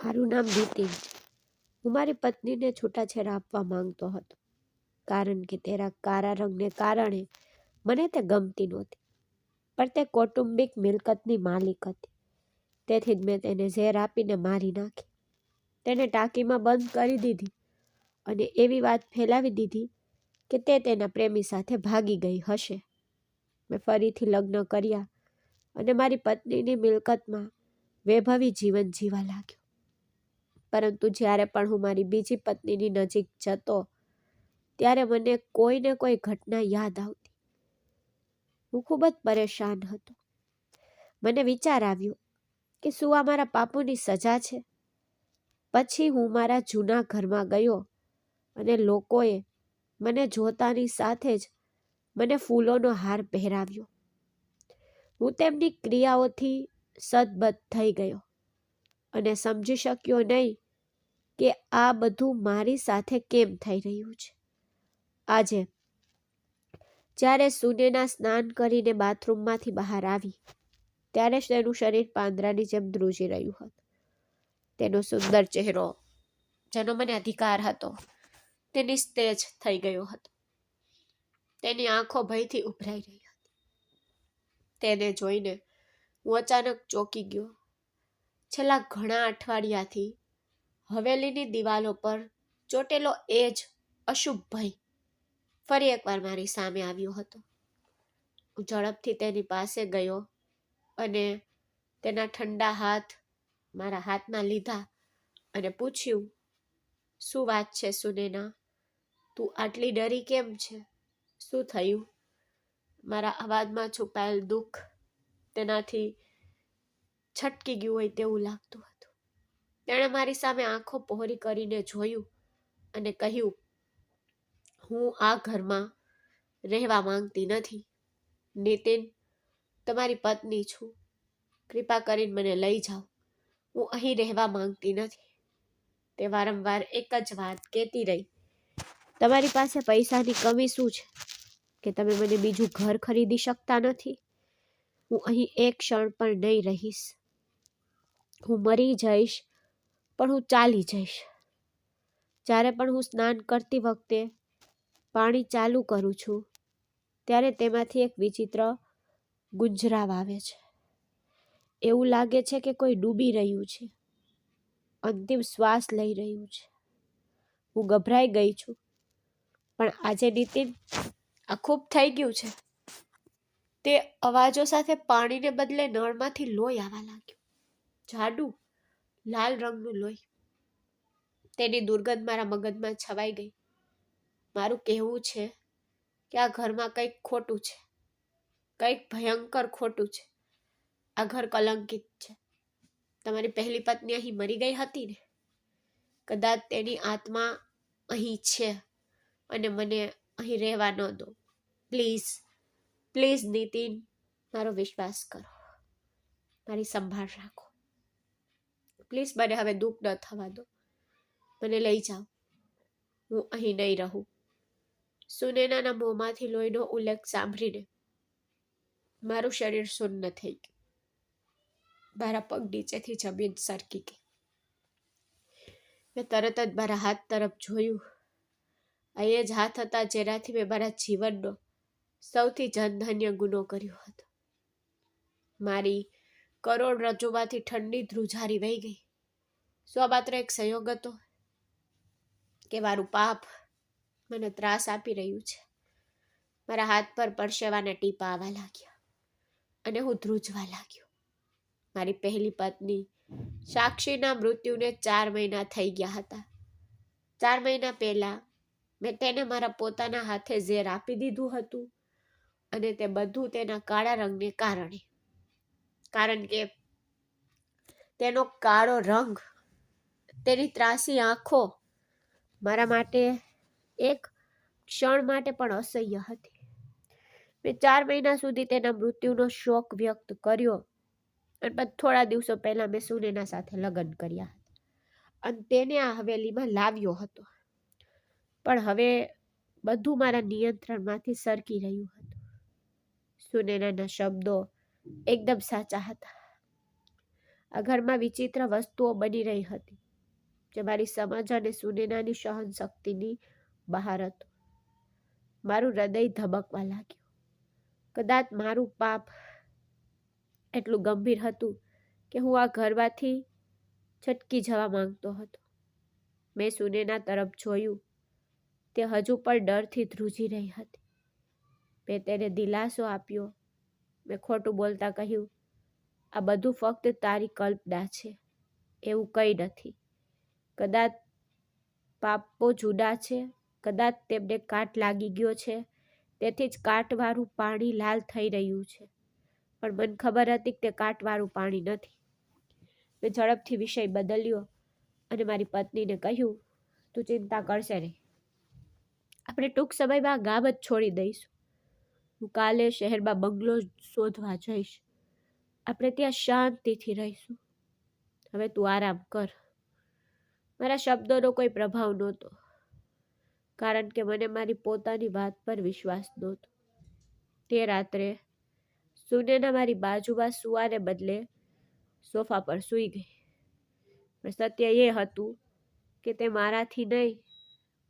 મારું નામ નીતિન. હું મારી પત્નીને છૂટાછેડા આપવા માંગતો હતો, કારણ કે તેના કાળા રંગને કારણે મને તે ગમતી નહોતી. પણ તે કૌટુંબિક મિલકતની માલિક હતી, તેથી જ મેં તેને ઝેર આપીને મારી નાખી. તેને ટાંકીમાં બંધ કરી દીધી અને એવી વાત ફેલાવી દીધી કે તે તેના પ્રેમી સાથે ભાગી ગઈ હશે. મેં ફરીથી લગ્ન કર્યા અને મારી પત્નીની મિલકતમાં વૈભવી જીવન જીવા લાગ્યો. પરંતુ જ્યારે પણ હું મારી બીજી પત્નીની નજીક જતો, ત્યારે મને કોઈને કોઈ ઘટના યાદ આવતી. હું ખૂબ જ પરેશાન હતો. મને વિચાર આવ્યો કે શું આ મારા પાપોની સજા છે? પછી હું મારા જૂના ઘરમાં ગયો અને લોકોએ મને જોતાની સાથે જ મને ફૂલોનો હાર પહેરાવ્યો. હું તેમની ક્રિયાઓથી સદબદ્ધ થઈ ગયો અને સમજી શક્યો નહીં કે આ બધું મારી સાથે કેમ થઈ રહ્યું છે. આજે જ્યારે સુનેના સ્નાન કરીને બાથરૂમમાંથી બહાર આવી, ત્યારે જ તેનું શરીર પાંદડાની જેમ ધ્રુજી રહ્યું હતું. તેનો સુંદર ચહેરો, જેનો મને અધિકાર હતો, તે નિસ્તેજ થઈ ગયો હતો. તેની આંખો ભયથી ઉભરાઈ રહી હતી. તેને જોઈને હું અચાનક ચોંકી ગયો. છેલ્લા ઘણા અઠવાડિયાથી હવેલીની દિવાલો પર ચોટેલો એ જ અશુભ ભય ફરી એકવાર મારી સામે આવ્યો હતો. હું ઝડપથી તેની પાસે ગયો અને તેના ઠંડા હાથ મારા હાથમાં લીધા અને પૂછ્યું, શું વાત છે સુનેના? તું આટલી ડરી કેમ છે? શું થયું? મારા અવાજમાં છુપાયેલ દુઃખ તેનાથી છટકી ગયું હોય તેવું લાગતું હતું. તેણે મારી સામે આંખો પહોળી કરીને જોયું અને કહ્યું, હું આ ઘરમાં રહેવા માંગતી નથી. નીતિન, તમારી પત્ની છું. કૃપા કરીને મને લઈ જાઓ. હું અહીં રહેવા માંગતી નથી. તે વારંવાર એક જ વાત કહેતી રહી. તમારી પાસે પૈસાની કમી શું છે કે તમે મને બીજું ઘર ખરીદી શકતા નથી? હું અહીં એક ક્ષણ પણ નહીં રહીશ. હું મરી જઈશ, પણ હું ચાલી જઈશ. જ્યારે પણ હું સ્નાન કરતી વખતે પાણી ચાલુ કરું છું, ત્યારે તેમાંથી એક વિચિત્ર ગુંજરાવ આવે છે. એવું લાગે છે કે કોઈ ડૂબી રહ્યું છે, અંતિમ શ્વાસ લઈ રહ્યું છે. હું ગભરાઈ ગઈ છું. પણ આજે નીતિન, આ ખૂબ થઈ ગયું છે. તે અવાજો સાથે પાણીને બદલે નળમાંથી લોહી આવવા લાગ્યું. જાડું લાલ રંગનું લોહી. તેની દુર્ગંધ મારા મગજમાં છવાઈ ગઈ. મારું કહેવું છે કે આ ઘરમાં કંઈક ખોટું છે. કંઈક ભયંકર ખોટું છે. આ ઘર કલંકિત છે. તમારી પહેલી પત્ની અહીં મરી ગઈ હતી ને? કદાચ તેની આત્મા અહીં છે અને મને અહીં રહેવા ન દો. પ્લીઝ, પ્લીઝ નીતિન, મારો વિશ્વાસ કરો. મારી સંભાળ રાખો. પ્લીઝ, મને હવે દુઃખ ન થવા દો. મને લઈ જાઓ. હું અહીં નહીં રહું. સુનેનાના મોંમાંથી લોહીનો ઉલ્લેખ સાંભળીને મારું શરીર શૂન્ય થઈ ગયું. મારા પગ નીચેથી જમીન સરકી ગઈ. મેં તરત જ મારા હાથ તરફ જોયું. આ એ જ હાથ હતા જેનાથી મેં મારા જીવનનો સૌથી જનધન્ય ગુનો કર્યો હતો. મારી કરોડરજ્જુમાંથી ઠંડી ધ્રુજારી વહી ગઈ. શું આ માત્ર એક સંયોગ હતો કે મારું પાપ મને ત્રાસ આપી રહ્યું છે? મારા હાથ પર પરસેવાના ટીપા આવવા લાગ્યા અને હું ધ્રુજવા લાગ્યો. મારી પહેલી પત્ની સાક્ષીના મૃત્યુને 4 મહિના થઈ ગયા હતા. 4 મહિના પહેલા મેં તેને મારા પોતાના હાથે ઝેર આપી દીધું હતું અને તે બધું તેના કાળા રંગને કારણે. કારણ કે તેનો કાળો રંગ, તેની ત્રાસી આંખો મારા માટે એક ક્ષણ માટે પણ અસહ્ય હતી. મેં 4 મહિના સુધી તેના મૃત્યુનો શોક વ્યક્ત કર્યો અને પછી થોડા દિવસો પહેલા મેં સુનેના સાથે લગ્ન કર્યા હતા અને તેને આ હવેલીમાં લાવ્યો હતો. પણ હવે બધું મારા નિયંત્રણમાંથી સરકી રહ્યું હતું. સુનેનાના શબ્દો એકદમ સાચા હતા. આ ઘરમાં વિચિત્ર વસ્તુઓ બની રહી હતી જે મારી સમજ અને સુનેનાની સહન શક્તિની બહાર હતું. મારું હૃદય ધબકવા લાગ્યું. કદાચ મારું પાપ એટલું ગંભીર હતું કે હું આ ઘરમાંથી છટકી જવા માંગતો હતો. મેં સુનેના તરફ જોયું. તે હજુ પણ ડરથી ધ્રુજી રહી હતી. મેં તેને દિલાસો આપ્યો. મેં ખોટું બોલતા કહ્યું, આ બધું ફક્ત તારી કલ્પના છે, એવું કંઈ નથી. કદાચ પાપો જુદા છે, કદાચ તેમને કાટ લાગી ગયો છે, તેથી જ કાટવાળું પાણી લાલ થઈ રહ્યું છે. પણ મને ખબર હતી કે તે કાટવાળું પાણી નથી. મેં ઝડપથી વિષય બદલ્યો અને મારી પત્નીને કહ્યું, તું ચિંતા કરશે નહીં. આપણે ટૂંક સમયમાં ગામ જ છોડી દઈશું. હું કાલે શહેરમાં બંગલો શોધવા જઈશ. આપણે ત્યાં શાંતિથી રહીશું. હવે તું આરામ કર. મારા શબ્દોનો કોઈ પ્રભાવ નહોતો, કારણ કે મને મારી પોતાની વાત પર વિશ્વાસ નહોતો. તે રાત્રે સુનેના મારી બાજુમાં સુવાને બદલે સોફા પર સૂઈ ગઈ. પણ સત્ય એ હતું કે તે મારાથી નહીં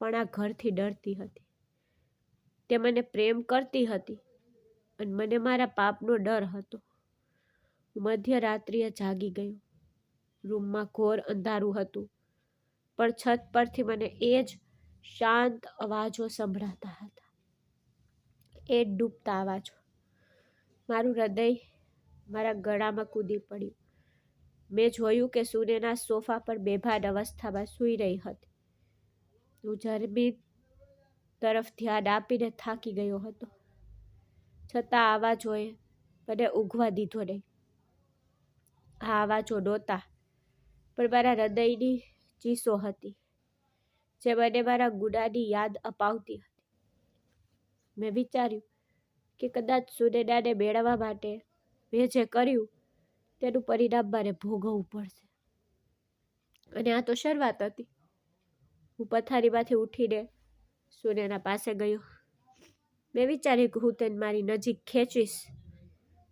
પણ આ ઘરથી ડરતી હતી. તે મને પ્રેમ કરતી હતી અને મને મારા પાપનો ડર હતો. હું મધ્યરાત્રિએ જાગી ગયો. રૂમમાં ઘોર અંધારું હતું, પણ છત પરથી મને એ જ શાંત અવાજો સંભળાતા હતા. એ ડૂબતા અવાજો. મારું હૃદય મારા ગળામાં કૂદી પડ્યું. મેં જોયું કે સુનેના સોફા પર બેભાન અવસ્થામાં સૂઈ રહી હતી. હું જમીન તરફ ધ્યાન આપીને થાકી ગયો હતો, છતાં અવાજોએ મને ઊંઘવા દીધો નહીં. આ અવાજો નહોતા, પણ મારા હૃદયની ચીસો હતી, જે મને મારા ગુનાની યાદ અપાવતી હતી. મેં વિચાર્યું કે કદાચ સુનેનાને મેળવવા માટે મેં જે કર્યું તેનું પરિણામ મારે ભોગવવું પડશે. અને આ તો શરૂઆત હતી. હું પથારીમાંથી ઉઠીને સુનેના પાસે ગયો. મેં વિચાર્યું કે હું તેને મારી નજીક ખેંચીશ,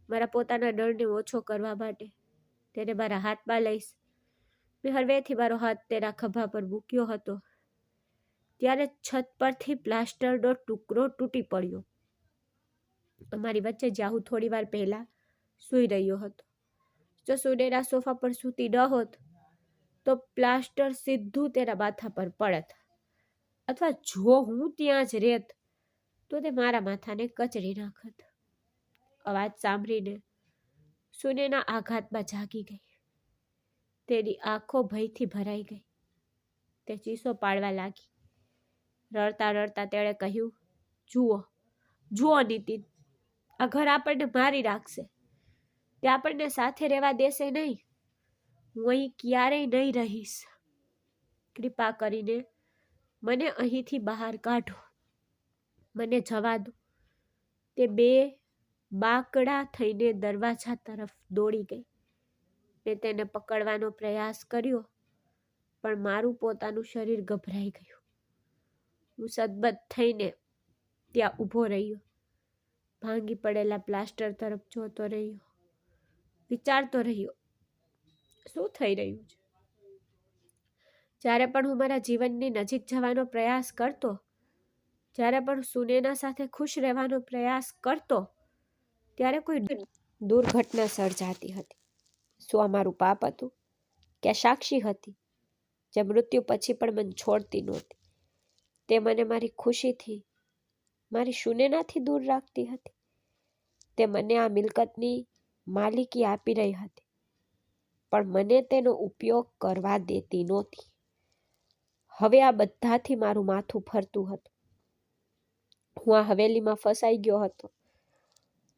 મારા પોતાના ડરને ઓછો કરવા માટે. તેને મારા હાથમાં લઈશ. મેં હળવેથી મારો હાથ તેના ખભા પર મૂક્યો હતો ત્યારે છત પરથી પ્લાસ્ટરનો ટુકડો તૂટી પડ્યો. અમારી વચ્ચે જ્યાં હું થોડી વાર પહેલા સૂઈ રહ્યો હતો. જો સુનેના સોફા પર સૂતી ન હોત તો પ્લાસ્ટર સીધું તેના માથા પર પડત, અથવા જો હું ત્યાં જ રહેત તો તે મારા માથાને કચડી નાખત. અવાજ સાંભળીને સુનેના આઘાતમાં જાગી ગઈ. તેની આંખો ભયથી ભરાઈ ગઈ. તે ચીસો પાડવા લાગી. રડતા રડતા તેણે કહ્યું, જુઓ નીતિન, આ ઘર આપણને મારી રાખશે. તે આપણને સાથે રહેવા દેશે નહીં. હું અહીં ક્યારેય નહીં રહીશ. કૃપા કરીને મને અહીંથી બહાર કાઢો. મને જવા દો. તે બે બાકડા થઈને દરવાજા તરફ દોડી ગઈ. મેં તેને પકડવાનો પ્રયાસ કર્યો, પણ મારું પોતાનું શરીર ગભરાઈ ગયું. હું સદબદ થઈને ત્યાં ઊભો રહ્યો. ભાંગી પડેલા પ્લાસ્ટર તરફ જોતો રહ્યો. વિચારતો રહ્યો, શું થઈ રહ્યું છે? જ્યારે પણ હું મારા જીવનની નજીક જવાનો પ્રયાસ કરતો, જ્યારે પણ સુનેના સાથે ખુશ રહેવાનો પ્રયાસ કરતો, ત્યારે કોઈ દુર્ઘટના સર્જાતી હતી. શું આ મારું પાપ હતું કે સાક્ષી હતી જે મૃત્યુ પછી પણ મને છોડતી નહોતી? તે મને મારી ખુશીથી, મારી સુનેનાથી દૂર રાખતી હતી. તે મને આ મિલકતની માલિકી આપી રહી હતી, પણ મને તેનો ઉપયોગ કરવા દેતી નહોતી. હવે આ બધાથી મારું માથું ફરતું હતું. હું આ હવેલીમાં ફસાઈ ગયો હતો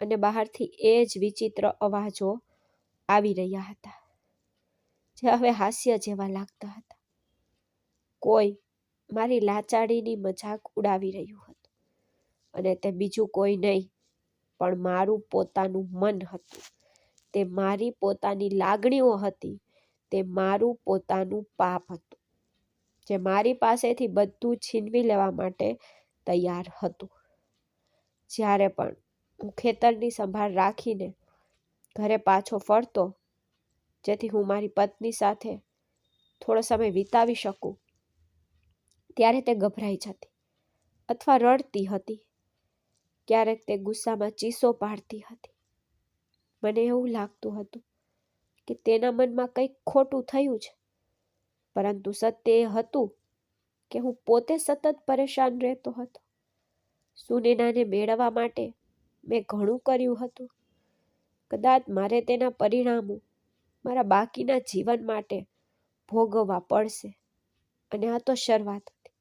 અને બહારથી એ જ વિચિત્ર અવાજો આવી રહ્યા હતા, જે હવે હાસ્ય જેવા લાગતા હતા. કોઈ મારી લાચારીની મજાક ઉડાવી રહ્યું હતું, અને તે બીજું કોઈ નહીં પણ મારું પોતાનું મન હતું. તે મારી પોતાની લાગણીઓ હતી. તે મારું પોતાનું પાપ હતું, જે મારી પાસેથી બધું છીનવી લેવા માટે તૈયાર હતું. જ્યારે પણ હું ખેતરની સંભાળ રાખીને ઘરે પાછો ફરતો, જેથી હું મારી પત્ની સાથે થોડો સમય વિતાવી શકું. ત્યારે તે ગભરાઈ જતી અથવા રડતી હતી. ક્યારેક તે ગુસ્સામાં ચીસો પાડતી હતી. મને એવું લાગતું હતું કે તેના મનમાં કંઈક ખોટું થયું છે, પરંતુ સત્ય એ હતું કે હું પોતે સતત પરેશાન રહેતો હતો. સુનૈનાને મેળવવા માટે મેં ઘણું કર્યું હતું. કદાચ મારે તેના પરિણામો મારા બાકીના જીવન માટે ભોગવવા પડશે. અને આ તો શરૂઆત હતી,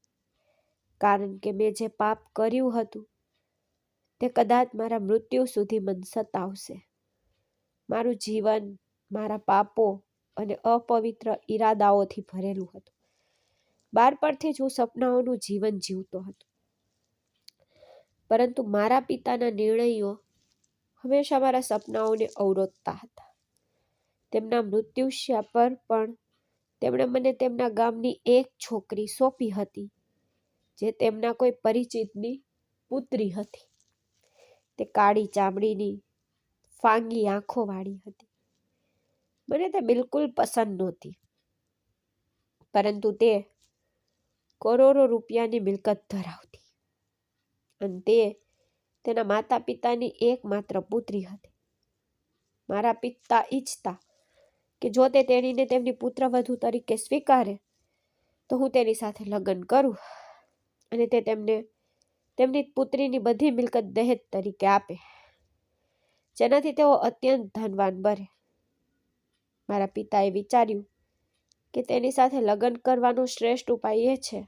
કારણ કે મેં જે પાપ કર્યું હતું તે કદાચ મારા મૃત્યુ સુધી મને સતાવશે. મારું જીવન મારા પાપો અને અપવિત્ર ઈરાદાઓથી ભરેલું હતું. બાળપણથી જ હું સપનાઓનું જીવન જીવતો હતો, પરંતુ મારા પિતાના નિર્ણયો હંમેશા મારા સપનાઓને અવરોધતા હતા. તેમના મૃત્યુશા પર પણ તેમણે મને તેમના ગામની એક છોકરી સોંપી હતી, જે તેમના કોઈ પરિચિતની પુત્રી હતી. તે કાળી ચામડીની, ફાંગી આંખોવાળી હતી. મને તે બિલકુલ પસંદ નહોતી, પરંતુ તે કરોડો રૂપિયાની મિલકત ધરાવતી અને તે તેના માતા પિતાની એકમાત્ર પુત્રી હતી. મારા પિતા ઈચ્છતા કે જો તે તેણીને તેમની પુત્રવધુ તરીકે સ્વીકારે તો હું તેની સાથે લગ્ન કરું અને તે તેમને તેમની પુત્રીની બધી મિલકત દહેજ તરીકે આપે, જેનાથી તેઓ અત્યંત ધનવાન બને. મારા પિતાએ વિચાર્યું કે તેની સાથે લગ્ન કરવાનો શ્રેષ્ઠ ઉપાય એ છે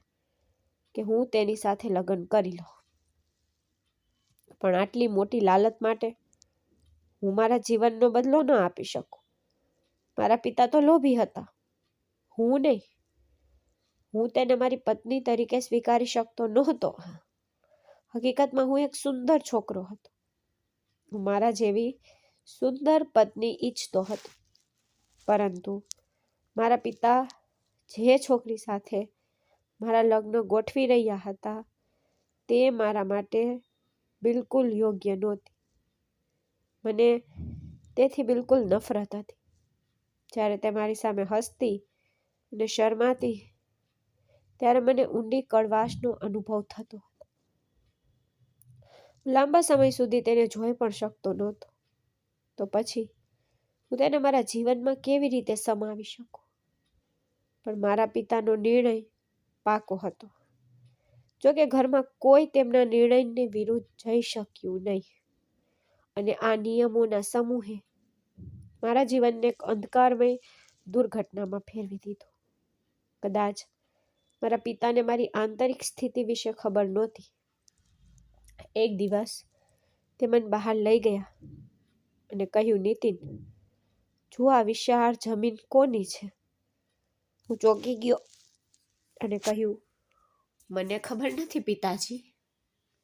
કે હું તેની સાથે લગ્ન કરી લઉં. પણ આટલી મોટી લાલચ માટે હું મારા જીવનનો બદલો ન આપી શકું. મારા પિતા તો લોભી હતા, હું નહીં. હું તેને મારી પત્ની તરીકે સ્વીકારી શકતો નહોતો. હકીકતમાં હું એક સુંદર છોકરો હતો. હું મારા જેવી સુંદર પત્ની ઈચ્છતો હતો, પરંતુ મારા પિતા જે છોકરી સાથે મારા લગ્ન ગોઠવી રહ્યા હતા તે મારા માટે બિલકુલ યોગ્ય નહોતી. મને તેથી બિલકુલ નફરત હતી. જ્યારે તે મારી સામે હસતી અને શરમાતી ત્યારે મને ઊંડી કડવાશનો અનુભવ થતો હતો. લાંબા સમય સુધી તેને જોઈ પણ શકતો નહોતો. તો પછી હું તેને મારા જીવનમાં કેવી રીતે સમાવી શકું? પણ મારા પિતાનો નિર્ણય પાકો હતો. જો કે ઘરમાં કોઈ તેમના નિર્ણયની વિરુદ્ધ જઈ શક્યું નહીં, અને આ નિયમોના સમૂહે મારા જીવનને એક અંધકારમય દુર્ઘટનામાં ફેરવી દીધું. કદાચ મારા પિતાને મારી આંતરિક સ્થિતિ વિશે ખબર નહોતી. એક દિવસ તે મને બહાર લઈ ગયા અને કહ્યું, નીતિન, જો આ વિશાળ જમીન કોની છે? હું ચોંકી ગયો અને કહ્યું, મને ખબર નથી પિતાજી.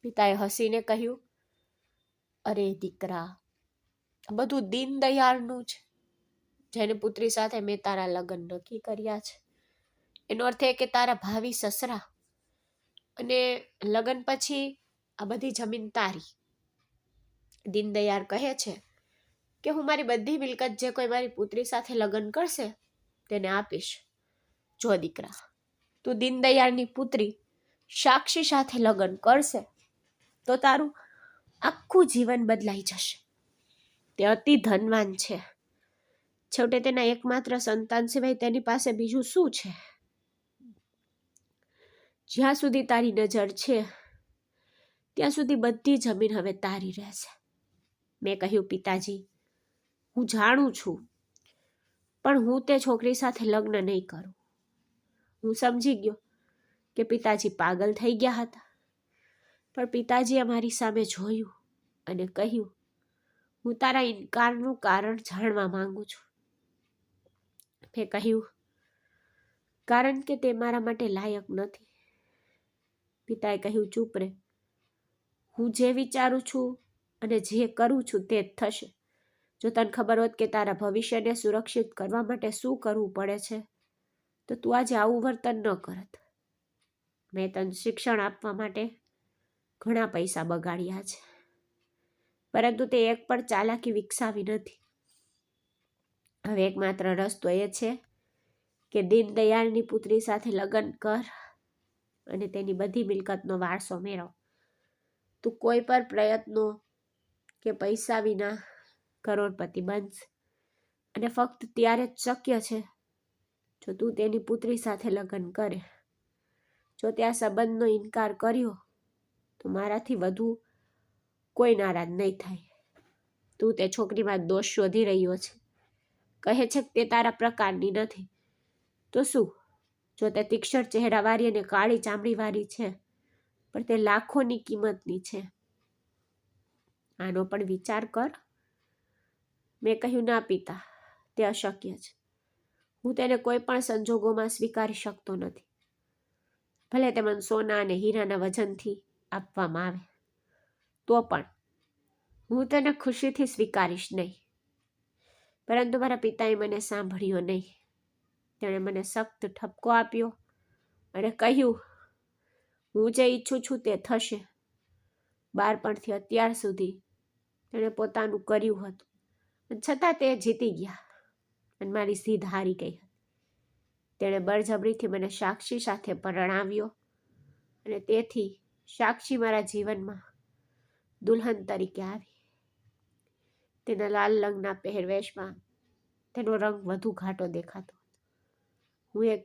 પિતાએ હસીને કહ્યું, અરે દીકરા, બધું દીનદયાળનું છે, જેની પુત્રી સાથે મેં તારા લગ્ન નક્કી કર્યા છે. એનો અર્થ એ કે તારા ભાવિ સસરા, અને લગ્ન પછી આ બધી જમીન તારી. દીનદયાળ કહે છે કે હું મારી બધી મિલકત જે કોઈ મારી પુત્રી સાથે લગ્ન કરશે તેને આપીશ. જો દીકરા, તું દીનદયાળની પુત્રી સાક્ષી સાથે લગ્ન કરશે તો તારું આખું જીવન બદલાઈ જશે. તે અતિ ધનવાન છે. છેવટે તેના એકમાત્ર સંતાન સિવાય તેની પાસે બીજું શું છે? જ્યાં સુધી તારી નજર છે ત્યાં સુધી બધી જમીન હવે તારી રહેશે. મેં કહ્યું, પિતાજી, હું જાણું છું, પણ હું તે છોકરી સાથે લગ્ન નહીં કરું. હું સમજી ગયો કે પિતાજી પાગલ થઈ ગયા હતા. પણ પિતાજીએ મારી સામે જોયું અને કહ્યું, હું તારા ઇનકારનું કારણ જાણવા માંગુ છું. મેં કહ્યું, કારણ કે તે મારા માટે લાયક નથી. પિતાએ કહ્યું, ચૂપ રહે. હું જે વિચારું છું અને જે કરું છું તે જ થશે. જો તને ખબર હોત કે તારા ભવિષ્યને સુરક્ષિત કરવા માટે શું કરવું પડે છે તો તું આજે આવું વર્તન ન કરત. મેં તને શિક્ષણ આપવા માટે ઘણા પૈસા બગાડ્યા છે, પરંતુ તે એક પણ ચાલાકી વિકસાવી નથી. હવે એકમાત્ર રસ્તો એ છે કે દીનદયાળની પુત્રી સાથે લગ્ન કર અને તેની બધી મિલકતનો વારસો મેળવ. તું કોઈ પણ પ્રયત્નો કે પૈસા વિના કરોડપતિ બનશ, અને ફક્ત ત્યારે જ શક્ય છે જો તું તેની પુત્રી સાથે લગ્ન કરે. જો તે આ સંબંધનો ઇનકાર કર્યો તો મારાથી વધુ કોઈ નારાજ નહીં થાય. તું તે છોકરીમાં દોષ શોધી રહ્યો છે, કહે છે કે તે તારા પ્રકારની નથી. તો શું, જો તે તીક્ષણ ચહેરાવાળી અને કાળી ચામડીવાળી છે, પણ તે લાખોની કિંમતની છે. આનો પણ વિચાર કર. મેં કહ્યું, ના પિતા, તે અશક્ય છે. હું તેને કોઈ પણ સંજોગોમાં સ્વીકારી શકતો નથી. ભલે તે મને સોના અને હીરાના વજનથી આપવામાં આવે તો પણ હું તેને ખુશીથી સ્વીકારીશ નહીં. પરંતુ મારા પિતાએ મને સાંભળ્યો નહીં. તેણે મને સખ્ત ઠપકો આપ્યો અને કહ્યું, હું જે ઈચ્છું છું તે થશે. બાળપણથી અત્યાર સુધી તેણે પોતાનું કર્યું હતું, છતાં તે જીતી ગયા અને મારી જીદ હારી ગઈ હતી. તેણે બળજબરીથી મને સાક્ષી સાથે પરણાવ્યો અને તેથી સાક્ષી મારા જીવનમાં દુલ્હન તરીકે આવી. તેના લાલ રંગના પહેરવેશમાં તેનો રંગ વધુ ઘાટો દેખાતો હતો. હું એક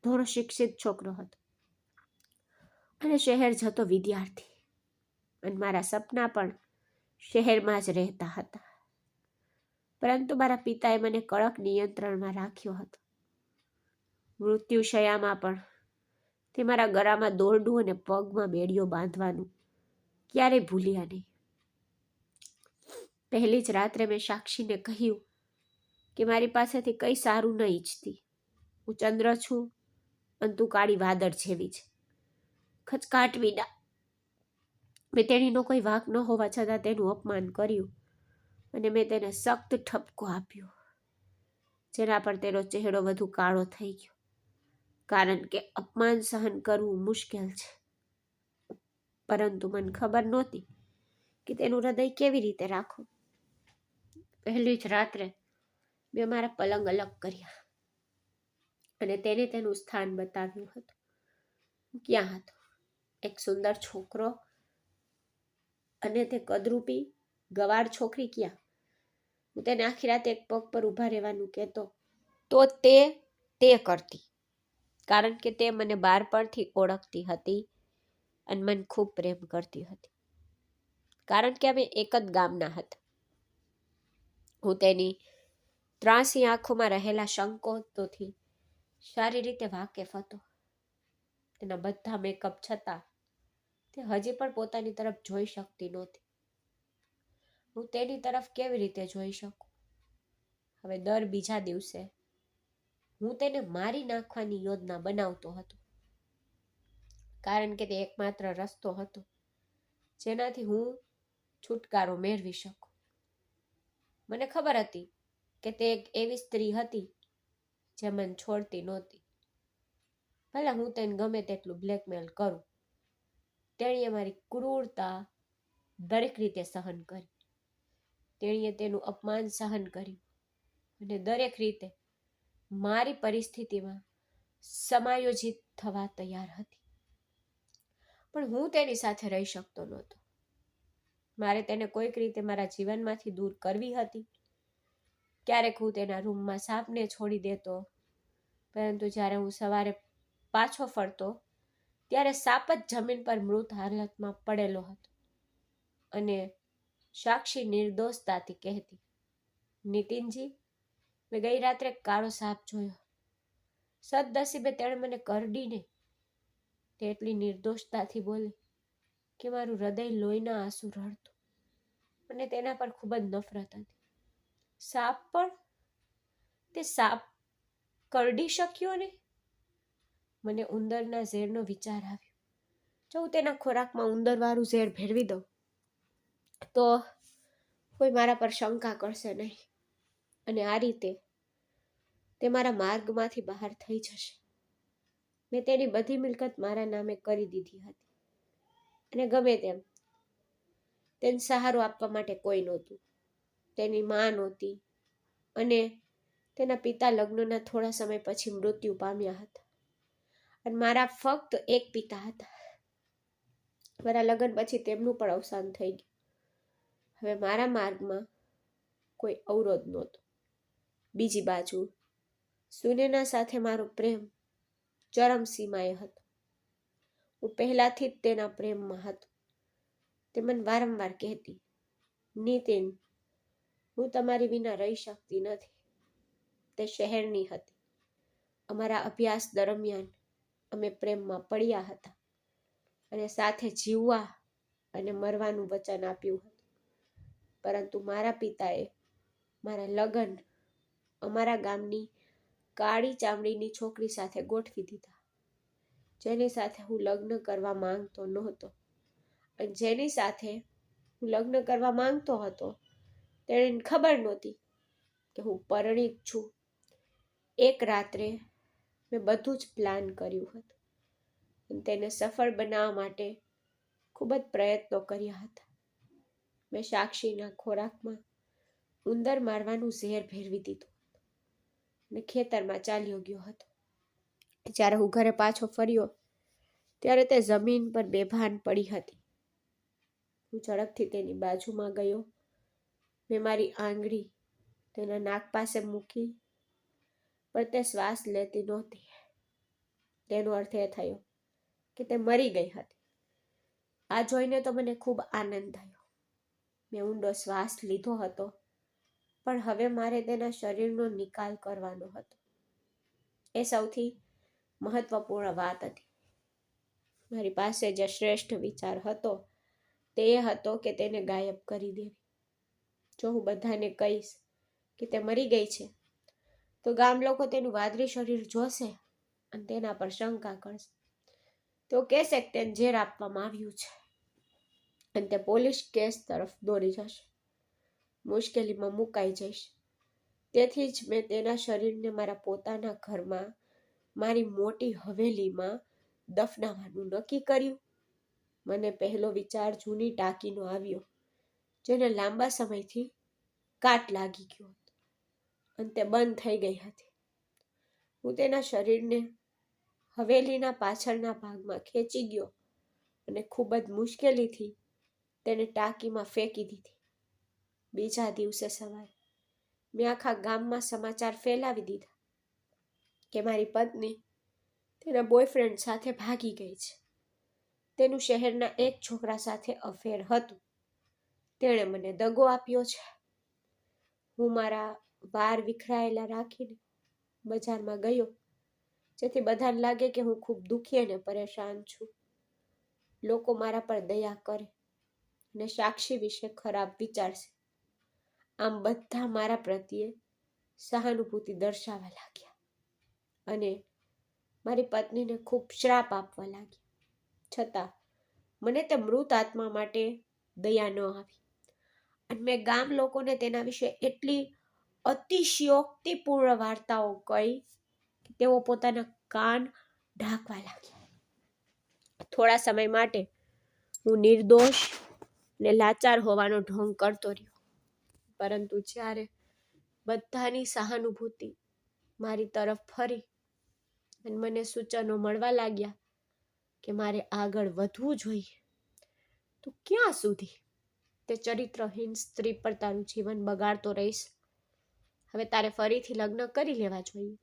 થોડો શિક્ષિત છોકરો હતો અને શહેર જતો વિદ્યાર્થી, અને મારા સપના પણ શહેરમાં જ રહેતા હતા. પરંતુ મારા પિતાએ મને કડક નિયંત્રણમાં રાખ્યો હતો. મૃત્યુશયામાં પણ તે મારા ગળામાં દોરડું અને પગમાં બેડીઓ બાંધવાનું ક્યારેય ભૂલ્યા નહીં. પહેલી જ રાત્રે મેં સાક્ષીને કહ્યું કે મારી પાસેથી કંઈ સારું ન ઈચ્છતી. હું ચંદ્ર છું અને તું કાળી વાદળ જેવી છે. ખચકાટ વિના. મેં તેણીનો કોઈ વાંક ન હોવા છતાં તેનું અપમાન કર્યું અને મેં તેને સખ્ત ઠપકો આપ્યો, જેના પર તેનો ચહેરો વધુ કાળો થઈ ગયો. કારણ કે અપમાન સહન કરવું મુશ્કેલ છે, પરંતુ મને ખબર નહોતી કે તેનું હૃદય કેવી રીતે રાખવું. પહેલી જ રાત્રે મેં મારા પલંગ અલગ કર્યા અને તેને તેનું સ્થાન બતાવ્યું હતું. હું ક્યાં હતો? એક સુંદર છોકરો અને તે કદરૂપી ગવાર છોકરી ક્યાં? હું તેને આખી રાતે એક પગ પર ઊભા રહેવાનું કહેતો તો તે કરતી, કારણ કે તે મને બાળપણથી ઓળખતી હતી અને મને ખૂબ પ્રેમ કરતી હતી, કારણ કે અમે એક જ ગામના હતા. હું તેની ત્રાસી આંખોમાં રહેલા સંકોચોથી સારી રીતે વાકેફ હતો. તેના બધા મેકઅપ છતાં તે હજી પણ પોતાની તરફ જોઈ શકતી નહોતી. હું તેની તરફ કેવી રીતે જોઈ શકું? હવે દર બીજા દિવસે હું તેને મારી નાખવાની યોજના બનાવતો હતો, કારણ કે તે એકમાત્ર રસ્તો હતો જેનાથી હું છુટકારો મેળવી શકું. મને ખબર હતી કે તે એક એવી સ્ત્રી હતી જે મને છોડતી નહોતી. ભલે હું તેને ગમે તેટલું બ્લેકમેલ કરું. તેણીએ મારી ક્રૂરતા દરેક રીતે સહન કરી. તેણીએ તેનું અપમાન સહન કર્યું અને દરેક રીતે મારી પરિસ્થિતિમાં સમાયોજિત થવા તૈયાર હતી. પણ હું તેની સાથે રહી શકતો નહોતો. મારે તેને કોઈક રીતે મારા જીવનમાંથી દૂર કરવી હતી. ક્યારેક હું તેના રૂમમાં સાપને છોડી દેતો, પરંતુ જ્યારે હું સવારે પાછો ફરતો ત્યારે સાપ જ જમીન પર મૃત હાલતમાં પડેલો હતો અને સાક્ષી નિર્દોષતાથી કહેતી, નીતિનજી, મેં ગઈ રાત્રે કાળો સાપ જોયો. સદનસીબે તેણે મને કરડીને. તે એટલી નિર્દોષતાથી બોલી કે મારું હૃદય લોહીના આંસુ રડતું અને તેના પર ખૂબ જ નફરત હતી. સાપ પણ? તે સાપ કરડી શક્યો ને? મને ઉંદરના ઝેરનો વિચાર આવ્યો. જો હું તેના ખોરાકમાં ઉંદરવાળું ઝેર ભેળવી દઉં તો કોઈ મારા પર શંકા કરશે નહીં અને આ રીતે તે મારા માર્ગમાંથી બહાર થઈ જશે. મેં તેની બધી મિલકત મારા નામે કરી દીધી હતી અને ગમે તેમ તેને સહારો આપવા માટે કોઈ નહોતું. તેની માં નહોતી અને તેના પિતા લગ્નના થોડા સમય પછી મૃત્યુ પામ્યા હતા અને મારા ફક્ત એક પિતા હતા. મારા લગ્ન પછી તેમનું પણ અવસાન થઈ ગયું. હવે મારા માર્ગમાં કોઈ અવરોધ નહોતો. બીજી બાજુ સુનેના સાથે મારો પ્રેમ ચરમસીમાએ હતો. હું પહેલાથી જ તેના પ્રેમમાં હતો. તે મને વારંવાર કહેતી, નીતિન, હું તમારી વિના રહી શકતી નથી. તે શહેરની હતી. અમારા અભ્યાસ દરમિયાન અમે પ્રેમમાં પડ્યા હતા અને સાથે જીવવા અને મરવાનું વચન આપ્યું હતું. પરંતુ મારા પિતાએ મારા લગ્ન અમારા ગામની કાળી ચામડીની છોકરી સાથે ગોઠવી દીધા, જેની સાથે હું લગ્ન કરવા માંગતો નહોતો. અને જેની સાથે હું લગ્ન કરવા માંગતો હતો તેણે ખબર નહોતી કે હું પરણિત છું. એક રાત્રે મેં બધું જ પ્લાન કર્યું હતું અને તેને સફળ બનાવવા માટે ખૂબ જ પ્રયત્નો કર્યા હતા. મેં સાક્ષીના ખોરાકમાં ઉંદર મારવાનું ઝેર ભેળવી દીધું અને ખેતરમાં ચાલ્યો ગયો હતો. જ્યારે હું ઘરે પાછો ફર્યો ત્યારે તે જમીન પર બેભાન પડી હતી. હું ઝડપથી તેની બાજુમાં ગયો. મેં મારી આંગળી તેના નાક પાસે મૂકી, પણ તે શ્વાસ લેતી નહોતી. તેનો અર્થ એ થયો કે તે મરી ગઈ હતી. આ જોઈને તો મને ખૂબ આનંદ થયો. મેં ઊંડો શ્વાસ લીધો હતો, પણ હવે મારે તેના શરીરનો નિકાલ કરવાનો હતો. એ સૌથી મહત્વપૂર્ણ વાત હતી. મારી પાસે જે શ્રેષ્ઠ વિચાર હતો તે એ હતો કે તેને ગાયબ કરી દેવી. જો હું બધાને કહીશ કે તે મરી ગઈ છે તો ગામ લોકો તેનું વાદળી શરીર જોશે અને તેના પર શંકા કરશે. તો કહેશે કે તેને ઝેર આપવામાં આવ્યું છે અને તે પોલીસ કેસ તરફ દોરી જશે. મુશ્કેલીમાં મુકાઈ જઈશ. તેથી જ મેં તેના શરીરને મારા પોતાના ઘરમાં, મારી મોટી હવેલીમાં દફનાવવાનું નક્કી કર્યું. મને પહેલો વિચાર જૂની ટાંકીનો આવ્યો, જેને લાંબા સમયથી કાટ લાગી ગયો હતો અને તે બંધ થઈ ગઈ હતી. હું તેના શરીરને હવેલીના પાછળના ભાગમાં ખેંચી ગયો અને ખૂબ જ મુશ્કેલીથી તેને ટાંકીમાં ફેંકી દીધી. બીજા દિવસે સવારે મેં આખા ગામમાં સમાચાર ફેલાવી દીધા કે મારી પત્ની તેના બોયફ્રેન્ડ સાથે ભાગી ગઈ છે. તેનું શહેરના એક છોકરા સાથે અફેર હતું. તેણે મને દગો આપ્યો છે. હું મારા વાળ વિખરાયેલા રાખીને બજારમાં ગયો, જેથી બધાને લાગે કે હું ખૂબ દુઃખી અને પરેશાન છું. લોકો મારા પર દયા કરે અને સાક્ષી વિશે ખરાબ વિચારશે. આમ બધા મારા પ્રત્યે સહાનુભૂતિ દર્શાવવા લાગ્યા અને મારી પત્નીને ખૂબ શ્રાપ આપવા લાગ્યા. છતાં મને તે મૃત આત્મા માટે દયા ન આવી અને મેં ગામ લોકોને તેના વિશે એટલી અતિશયોક્તિપૂર્ણ વાર્તાઓ કહી કે તેઓ પોતાના કાન ઢાંકવા લાગ્યા. થોડા સમય માટે હું નિર્દોષ ને લાચાર હોવાનો ઢોંગ કરતો રહ્યો, પરંતુ જ્યારે બધાની સહાનુભૂતિ મારી તરફ ફરી અને મને સૂચનો મળવા લાગ્યા કે મારે આગળ વધવું જોઈએ, તો ક્યાં સુધી તે ચરિત્રહીન સ્ત્રી પર તારું જીવન બગાડતો રહીશ? હવે તારે ફરીથી લગ્ન કરી લેવા જોઈએ.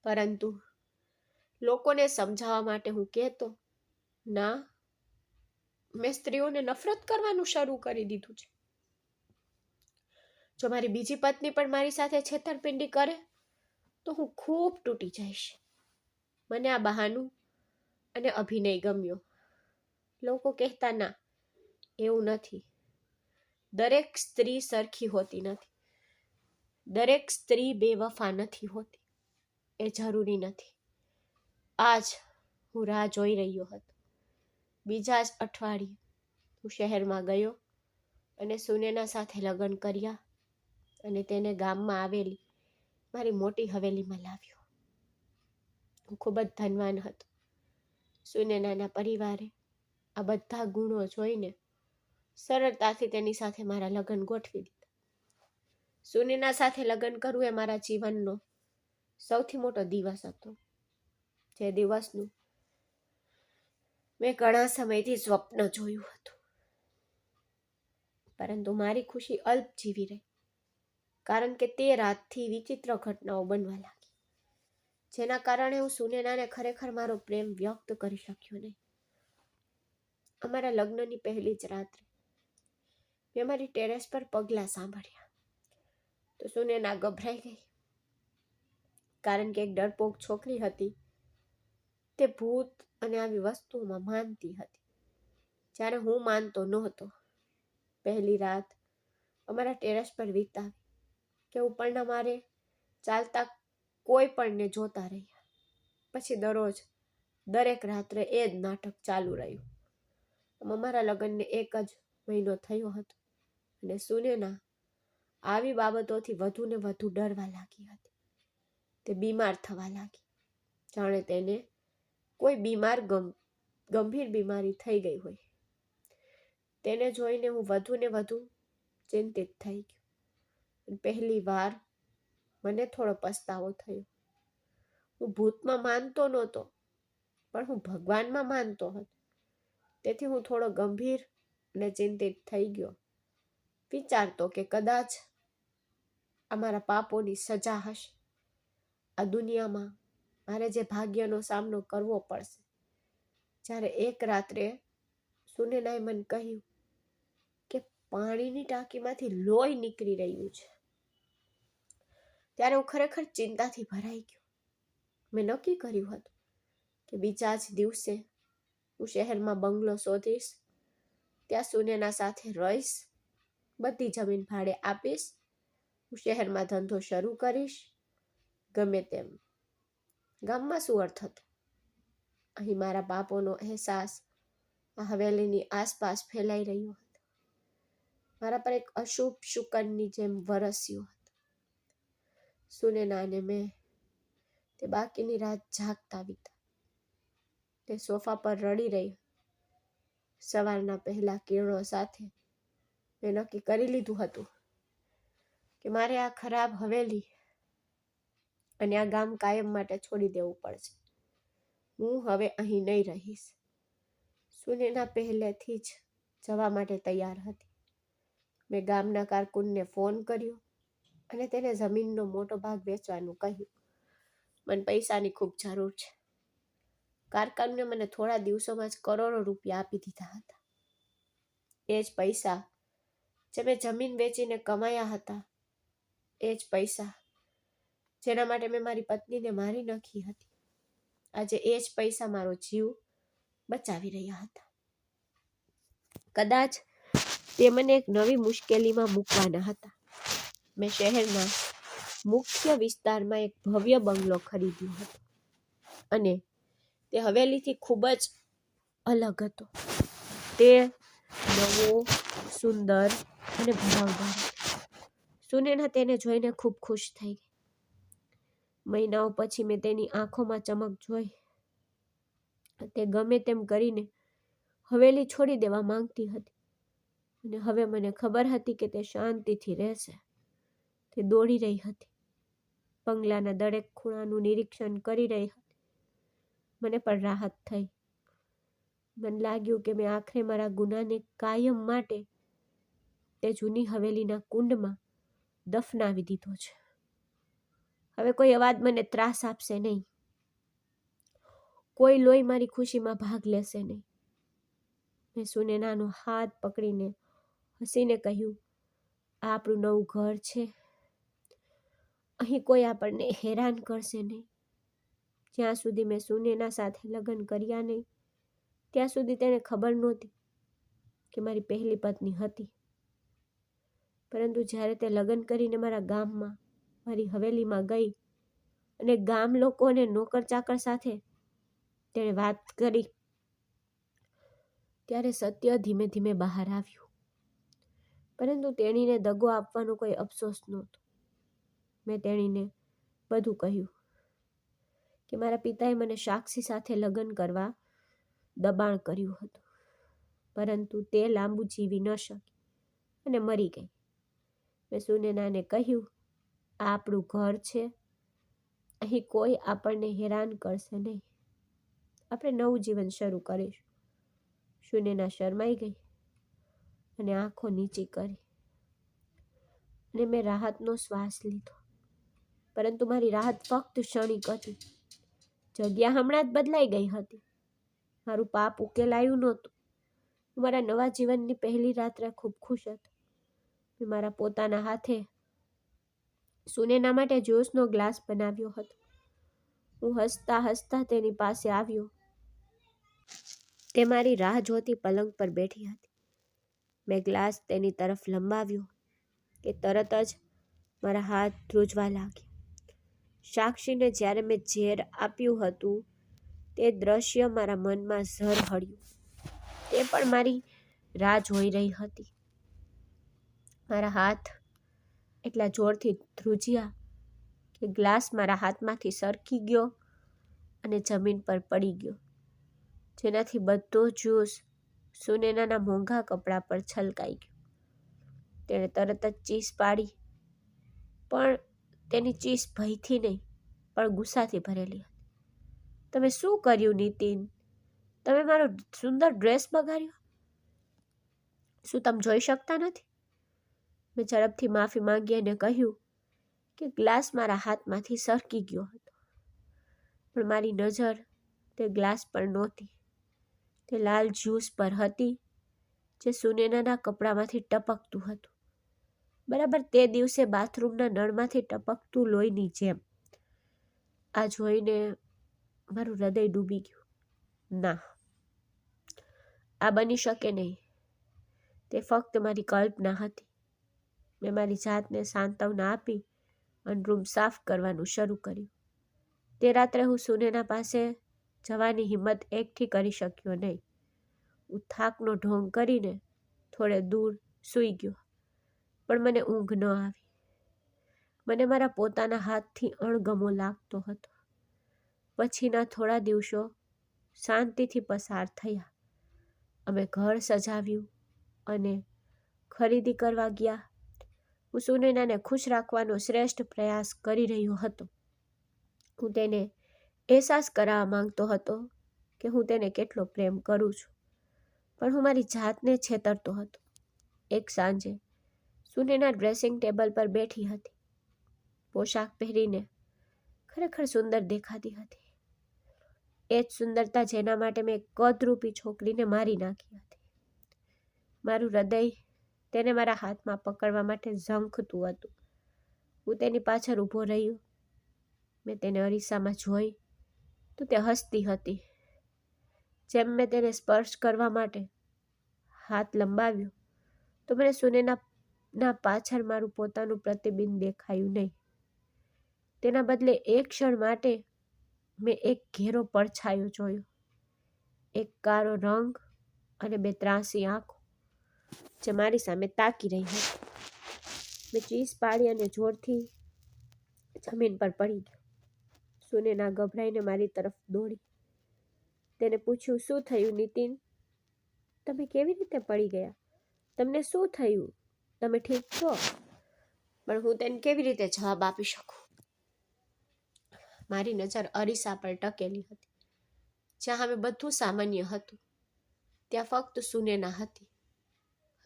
પરંતુ લોકોને સમજાવવા માટે હું કહેતો, ના, મેં સ્ત્રીઓને નફરત કરવાનું શરૂ કરી દીધું છે. જો મારી બીજી પત્ની પણ મારી સાથે છેતરપિંડી કરે તો હું ખૂબ તૂટી જઈશ. મને આ બહાનું અને અભિનય ગમ્યો. લોકો કહેતા, ના, એવું નથી. દરેક સ્ત્રી સરખી હોતી નથી. દરેક સ્ત્રી બેવફા નથી હોતી. એ જરૂરી નથી. આજ હું રાહ જોઈ રહ્યો હતો. બીજા જ અઠવાડિયે હું શહેરમાં ગયો અને સુનેના સાથે લગ્ન કર્યા અને તેને ગામમાં આવેલી મારી મોટી હવેલીમાં લાવ્યો. હું ખૂબ જ ધનવાન હતો. સુનેનાના પરિવારે આ બધા ગુણો જોઈને સરળતાથી તેની સાથે મારા લગ્ન ગોઠવી દીધા. સુનીના સાથે લગ્ન કરવું એ મારા જીવનનો સૌથી મોટો દિવસ હતો, જે દિવસનું મેં ઘણા સમયથી સ્વપ્ન જોયું હતું. પરંતુ મારી ખુશી અલ્પ જીવી રહી, કારણ કે તે રાતથી વિચિત્ર ઘટનાઓ બનવા લાગી, જેના કારણે હું સુનેનાને ખરેખર મારો પ્રેમ વ્યક્ત કરી શક્યો નહીં. અમારા લગ્નની પહેલી જ રાત્રે મેં મારી ટેરેસ પર પગલાં સાંભળ્યા તો સુનેના ગભરાઈ ગઈ, કારણ કે એક ડરપોક છોકરી હતી તે ભૂત અને આવી વસ્તુઓમાં માનતી હતી, જ્યારે હું માનતો નહોતો. પહેલી રાત અમારા ટેરેસ પર વિતાવી કે ઉપરના મારે ચાલતા કોઈ પણને જોતા રહ્યા. પછી દરેક રાત્રે એ જ નાટક ચાલુ રહ્યું. અમારા લગ્નને 1 જ મહિનો થયો હતો અને સુનેના આવી બાબતોથી વધુ ને વધુ ડરવા લાગી હતી. તે બીમાર થવા લાગી, જાણે તેને કોઈ ગંભીર બીમારી થઈ ગઈ હોય. તેને જોઈને હું વધુ ને વધુ ચિંતિત થઈ ગયો. પહેલી વાર મને થોડો પસ્તાવો થયો. હું ભૂતમાં માનતો નહોતો, પણ હું ભગવાનમાં માનતો હતો. તેથી હું થોડો ગંભીર અને ચિંતિત થઈ ગયો, વિચારતો કે કદાચ અમારા પાપોની સજા હશે. આ દુનિયામાં મારે જે ભાગ્યનો સામનો કરવો પડશે. જ્યારે એક રાત્રે સુનેનાએ મને કહ્યું કે પાણીની ટાંકીમાંથી લોહી નીકળી રહ્યું છે, ત્યારે હું ખરેખર ચિંતાથી ભરાઈ ગયો. મેં નક્કી કર્યું હતું કે બીજા જ દિવસે હું શહેરમાં બંગલો શોધીશ, ત્યાં સુનેના સાથે રહીશ, બધી જમીન ભાડે આપીશ, હું શહેરમાં ધંધો શરૂ કરીશ. ગમે તેમ, ગામમાં શું અર્થ હતો? અહીં મારા પાપોનો અહેસાસ આ હવેલીની આસપાસ ફેલાઈ રહ્યો હતો, મારા પર એક અશુભ શુકનની જેમ વરસ્યો હતો. સુનેના અને મેં તે બાકીની રાત જાગતા વિતા. તે સોફા પર રડી રહી. સવારના પહેલા કિરણો સાથે મેં નક્કી કરી લીધું હતું કે મારે આ ખરાબ હવેલી અને આ ગામ કાયમ માટે છોડી દેવું પડશે. હું હવે અહીં નહીં રહીશ. સુનેના પહેલેથી જ જવા માટે તૈયાર હતી. મેં ગામના કારકુનને ફોન કર્યો અને તેને જમીનનો મોટો ભાગ વેચવાનું કહ્યું. મને પૈસાની ખૂબ જરૂર છે. કારકુને મને થોડા દિવસોમાં જ કરોડો રૂપિયા આપી દીધા હતા. એ જ પૈસા જે મેં જમીન વેચીને કમાયા હતા, એ જ પૈસા જેના માટે મેં મારી પત્નીને મારી નાખી હતી, આજે એ જ પૈસા મારો જીવ બચાવી રહ્યા હતા. કદાચ તે મને એક નવી મુશ્કેલીમાં મૂકવાના હતા. મેં શહેરના મુખ્ય વિસ્તારમાં એક ભવ્ય બંગલો ખરીદ્યો હતો અને તે હવેલીથી ખૂબ જ અલગ હતો. તે નવો, સુંદર અને ભરાવદાર હતો. સુનેના તેને જોઈને ખૂબ ખુશ થઈ ગઈ. મહિનાઓ પછી મેં તેની આંખોમાં ચમક જોઈ. તે ગમે તેમ કરીને હવેલી છોડી દેવા માંગતી હતી અને હવે મને ખબર હતી કે તે શાંતિથી રહેશે. તે દોડી રહી હતી, બંગલાના દરેક ખૂણાનું નિરીક્ષણ કરી રહી હતી. મને પણ રાહત થઈ. મને લાગ્યું કે મેં આખરે મારા ગુનાને કાયમ માટે તે જૂની હવેલીના કુંડમાં દફનાવી દીધો છે. હવે કોઈ અવાજ મને ત્રાસ આપશે નહીં. કોઈ લોહી મારી ખુશીમાં ભાગ લેશે નહીં. મેં સુનેનાનો હાથ પકડીને હસીને કહ્યું, આ આપણું નવું ઘર છે. અહીં કોઈ આપણને હેરાન કરશે નહીં. જ્યાં સુધી મેં સુનેના સાથે લગ્ન કર્યા નહીં, ત્યાં સુધી તેને ખબર નહોતી કે મારી પહેલી પત્ની હતી. પરંતુ જ્યારે તે લગ્ન કરીને મારા ગામમાં, મારી હવેલીમાં ગઈ અને ગામ લોકો અને નોકર ચાકર સાથે તેણે વાત કરી, ત્યારે સત્ય ધીમે ધીમે બહાર આવ્યું. પરંતુ તેણીને દગો આપવાનો કોઈ અફસોસ નહોતો. મેં તેણીને બધું કહ્યું કે મારા પિતાએ મને સાક્ષી સાથે લગ્ન કરવા દબાણ કર્યું હતું, પરંતુ તે લાંબુ જીવી ન શકી અને મરી ગઈ. મેં સુનેનાને કહ્યું, આ આપણું ઘર છે, અહીં કોઈ આપણને હેરાન કરશે નહીં, આપણે નવું જીવન શરૂ કરીશું. સુનેના શરમાઈ ગઈ અને આંખો નીચી કરી અને મેં રાહતનો શ્વાસ લીધો. પરંતુ મારી રાહત ફક્ત ક્ષણિક હતી. જગ્યા હમણાં જ બદલાઈ ગઈ હતી. મારું પાપ ઉકેલાયું નહોતું. હું મારા નવા જીવનની પહેલી રાત્રે ખૂબ ખુશ હતો. મેં મારા પોતાના હાથે સુનેના માટે જ્યુસનો ગ્લાસ બનાવ્યો હતો. હું હસતા હસતા તેની પાસે આવ્યો. તે મારી રાહ જોતી પલંગ પર બેઠી હતી. મેં ગ્લાસ તેની તરફ લંબાવ્યો કે તરત જ મારા હાથ ધ્રુજવા લાગ્યા. સાક્ષીને જ્યારે મેં ઝેર આપ્યું હતું તે દ્રશ્ય મારા મનમાં ઝરહળ્યું. તે પણ મારી રાહ જોઈ રહી હતી. મારા હાથ એટલા જોરથી ધ્રુજ્યા કે ગ્લાસ મારા હાથમાંથી સરકી ગયો અને જમીન પર પડી ગયો, જેનાથી બધો જ્યુસ સુનેનાના મોંઘા કપડા પર છલકાઈ ગયો. તેણે તરત જ ચીસ પાડી, પણ તેની ચીસ ભયથી નહીં પણ ગુસ્સાથી ભરેલી હતી. તમે શું કર્યું નીતિન? તમે મારો સુંદર ડ્રેસ બગાડ્યો. શું તમે જોઈ શકતા નથી? મેં ઝડપથી માફી માંગી અને કહ્યું કે ગ્લાસ મારા હાથમાંથી સરકી ગયો હતો. પણ મારી નજર તે ગ્લાસ પર નહોતી. તે લાલ જ્યુસ પર હતી જે સુનેનાના કપડામાંથી ટપકતું હતું. બરાબર તે દિવસે બાથરૂમના નળમાંથી ટપકતું લોહીની જેમ. આ જોઈને મારું હૃદય ડૂબી ગયું. ના, આ બની શકે નહીં. તે ફક્ત મારી કલ્પના હતી. મેં મારી જાતને સાંત્વના આપી અને રૂમ સાફ કરવાનું શરૂ કર્યું. તે રાત્રે હું સુનેના પાસે જવાની હિંમત એકઠી કરી શક્યો નહીં. હું થાકનો ઢોંગ કરીને થોડે દૂર સૂઈ ગયો, પણ મને ઊંઘ ન આવી. મને મારા પોતાના હાથથી અણગમો લાગતો હતો. પછીના થોડા દિવસો શાંતિથી પસાર થયા. અમે ઘર સજાવ્યું અને ખરીદી કરવા ગયા. હું સુનેનાને ખુશ રાખવાનો શ્રેષ્ઠ પ્રયાસ કરી રહ્યો હતો. હું તેને અહેસાસ કરાવવા માંગતો હતો કે હું તેને કેટલો પ્રેમ કરું છું, પણ હું મારી જાતને છેતરતો હતો. એક સાંજે સુનેના ડ્રેસિંગ ટેબલ પર બેઠી હતી. પોશાક પહેરીને ખરેખર સુંદર દેખાતી હતી. એ જ સુંદરતા જેના માટે મેં કદરૂપી છોકરીને મારી નાખી હતી. મારું હૃદય તેને મારા હાથમાં પકડવા માટે ઝંખતું હતું. હું તેની પાછળ ઊભો રહ્યો. મેં તેને અરીસામાં જોઈ તો તે હસતી હતી. જેમ મેં તેને સ્પર્શ કરવા માટે હાથ લંબાવ્યો તો મને સુનેના પાછળ મારું પોતાનું પ્રતિબિંબ દેખાયું નહીં. તેના બદલે એક ક્ષણ માટે મેં એક ઘેરો પડછાયો જોયો. એક કાળો રંગ અને બે ત્રાંસી આંખો જે મારી સામે તાકી રહી હતી. મેં ચીસ પાડી અને જોરથી જમીન પર પડી ગયો. સુનેના ગભરાઈને મારી તરફ દોડી. તેને પૂછ્યું, શું થયું નીતિન? તમે કેવી રીતે પડી ગયા? તમને શું થયું? તમે ઠીક છો? પણ હું તેને કેવી રીતે જવાબ આપી શકું? મારી નજર અરીસા પર ટકેલી હતી. જ્યાં હવે બધું સામાન્ય હતું ત્યાં ફક્ત સુનેના હતી.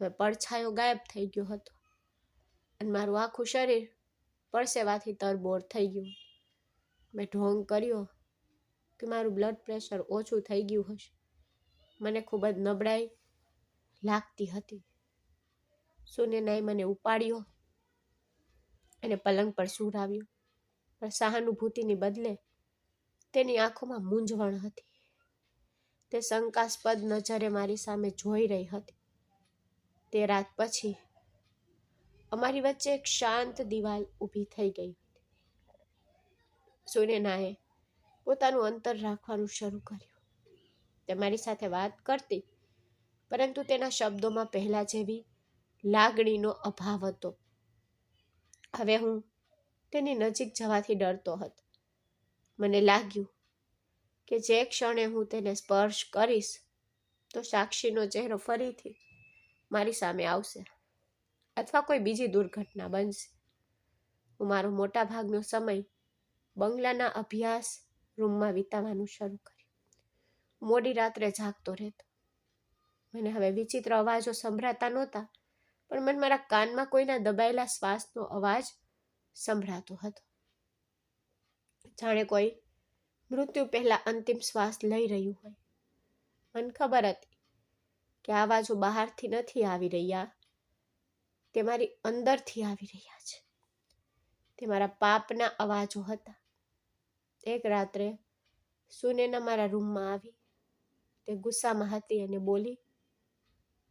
હવે પડછાયો ગાયબ થઈ ગયો હતો અને મારું આખું શરીર પરસેવાથી તરબોળ થઈ ગયું. મેં ઢોંગ કર્યો કે મારું બ્લડ પ્રેશર ઓછું થઈ ગયું હશે. મને ખૂબ જ નબળાઈ લાગતી હતી. સુનેનાએ મને ઉપાડ્યો અને પલંગ પર સુવડાવ્યો, પણ સહાનુભૂતિની બદલે તેની આંખોમાં મૂંઝવણ હતી. તે શંકાસ્પદ નજરે મારી સામે જોઈ રહી હતી. તે રાત પછી અમારી વચ્ચે એક શાંત દિવાલ ઊભી થઈ ગઈ હતી. સુનેનાએ પોતાનું અંતર રાખવાનું શરૂ કર્યું. તે મારી સાથે વાત કરતી, પરંતુ તેના શબ્દોમાં પહેલા જેવી લાગણીનો અભાવ હતો. હવે હું તેની નજીક જવાથી ડરતો હતો. મને લાગ્યું કે જે ક્ષણે હું તેને સ્પર્શ કરીશ તો સાક્ષીનો ચહેરો ફરીથી મારી સામે આવશે. અથવા કોઈ બીજી દુર્ઘટના બનશે. હું મારો મોટા ભાગનો સમય બંગલાના અભ્યાસ રૂમમાં વિતાવવાનું શરૂ કર્યું. મોડી રાત્રે જાગતો રહેતો. મને હવે વિચિત્ર અવાજો સંભળાતા નહોતા, પણ મને મારા કાનમાં કોઈના દબાયેલા શ્વાસનો અવાજ સંભળાતો હતો. જાણે કોઈ મૃત્યુ પહેલા અંતિમ શ્વાસ લઈ રહ્યું હોય. મને ખબર હતી કે આ અવાજો બહારથી નથી આવી રહ્યા, તે મારી અંદરથી આવી રહ્યા છે. તે મારા પાપના અવાજો હતા. એક રાત્રે સુનેના મારા રૂમમાં આવી. તે ગુસ્સામાં હતી અને બોલી,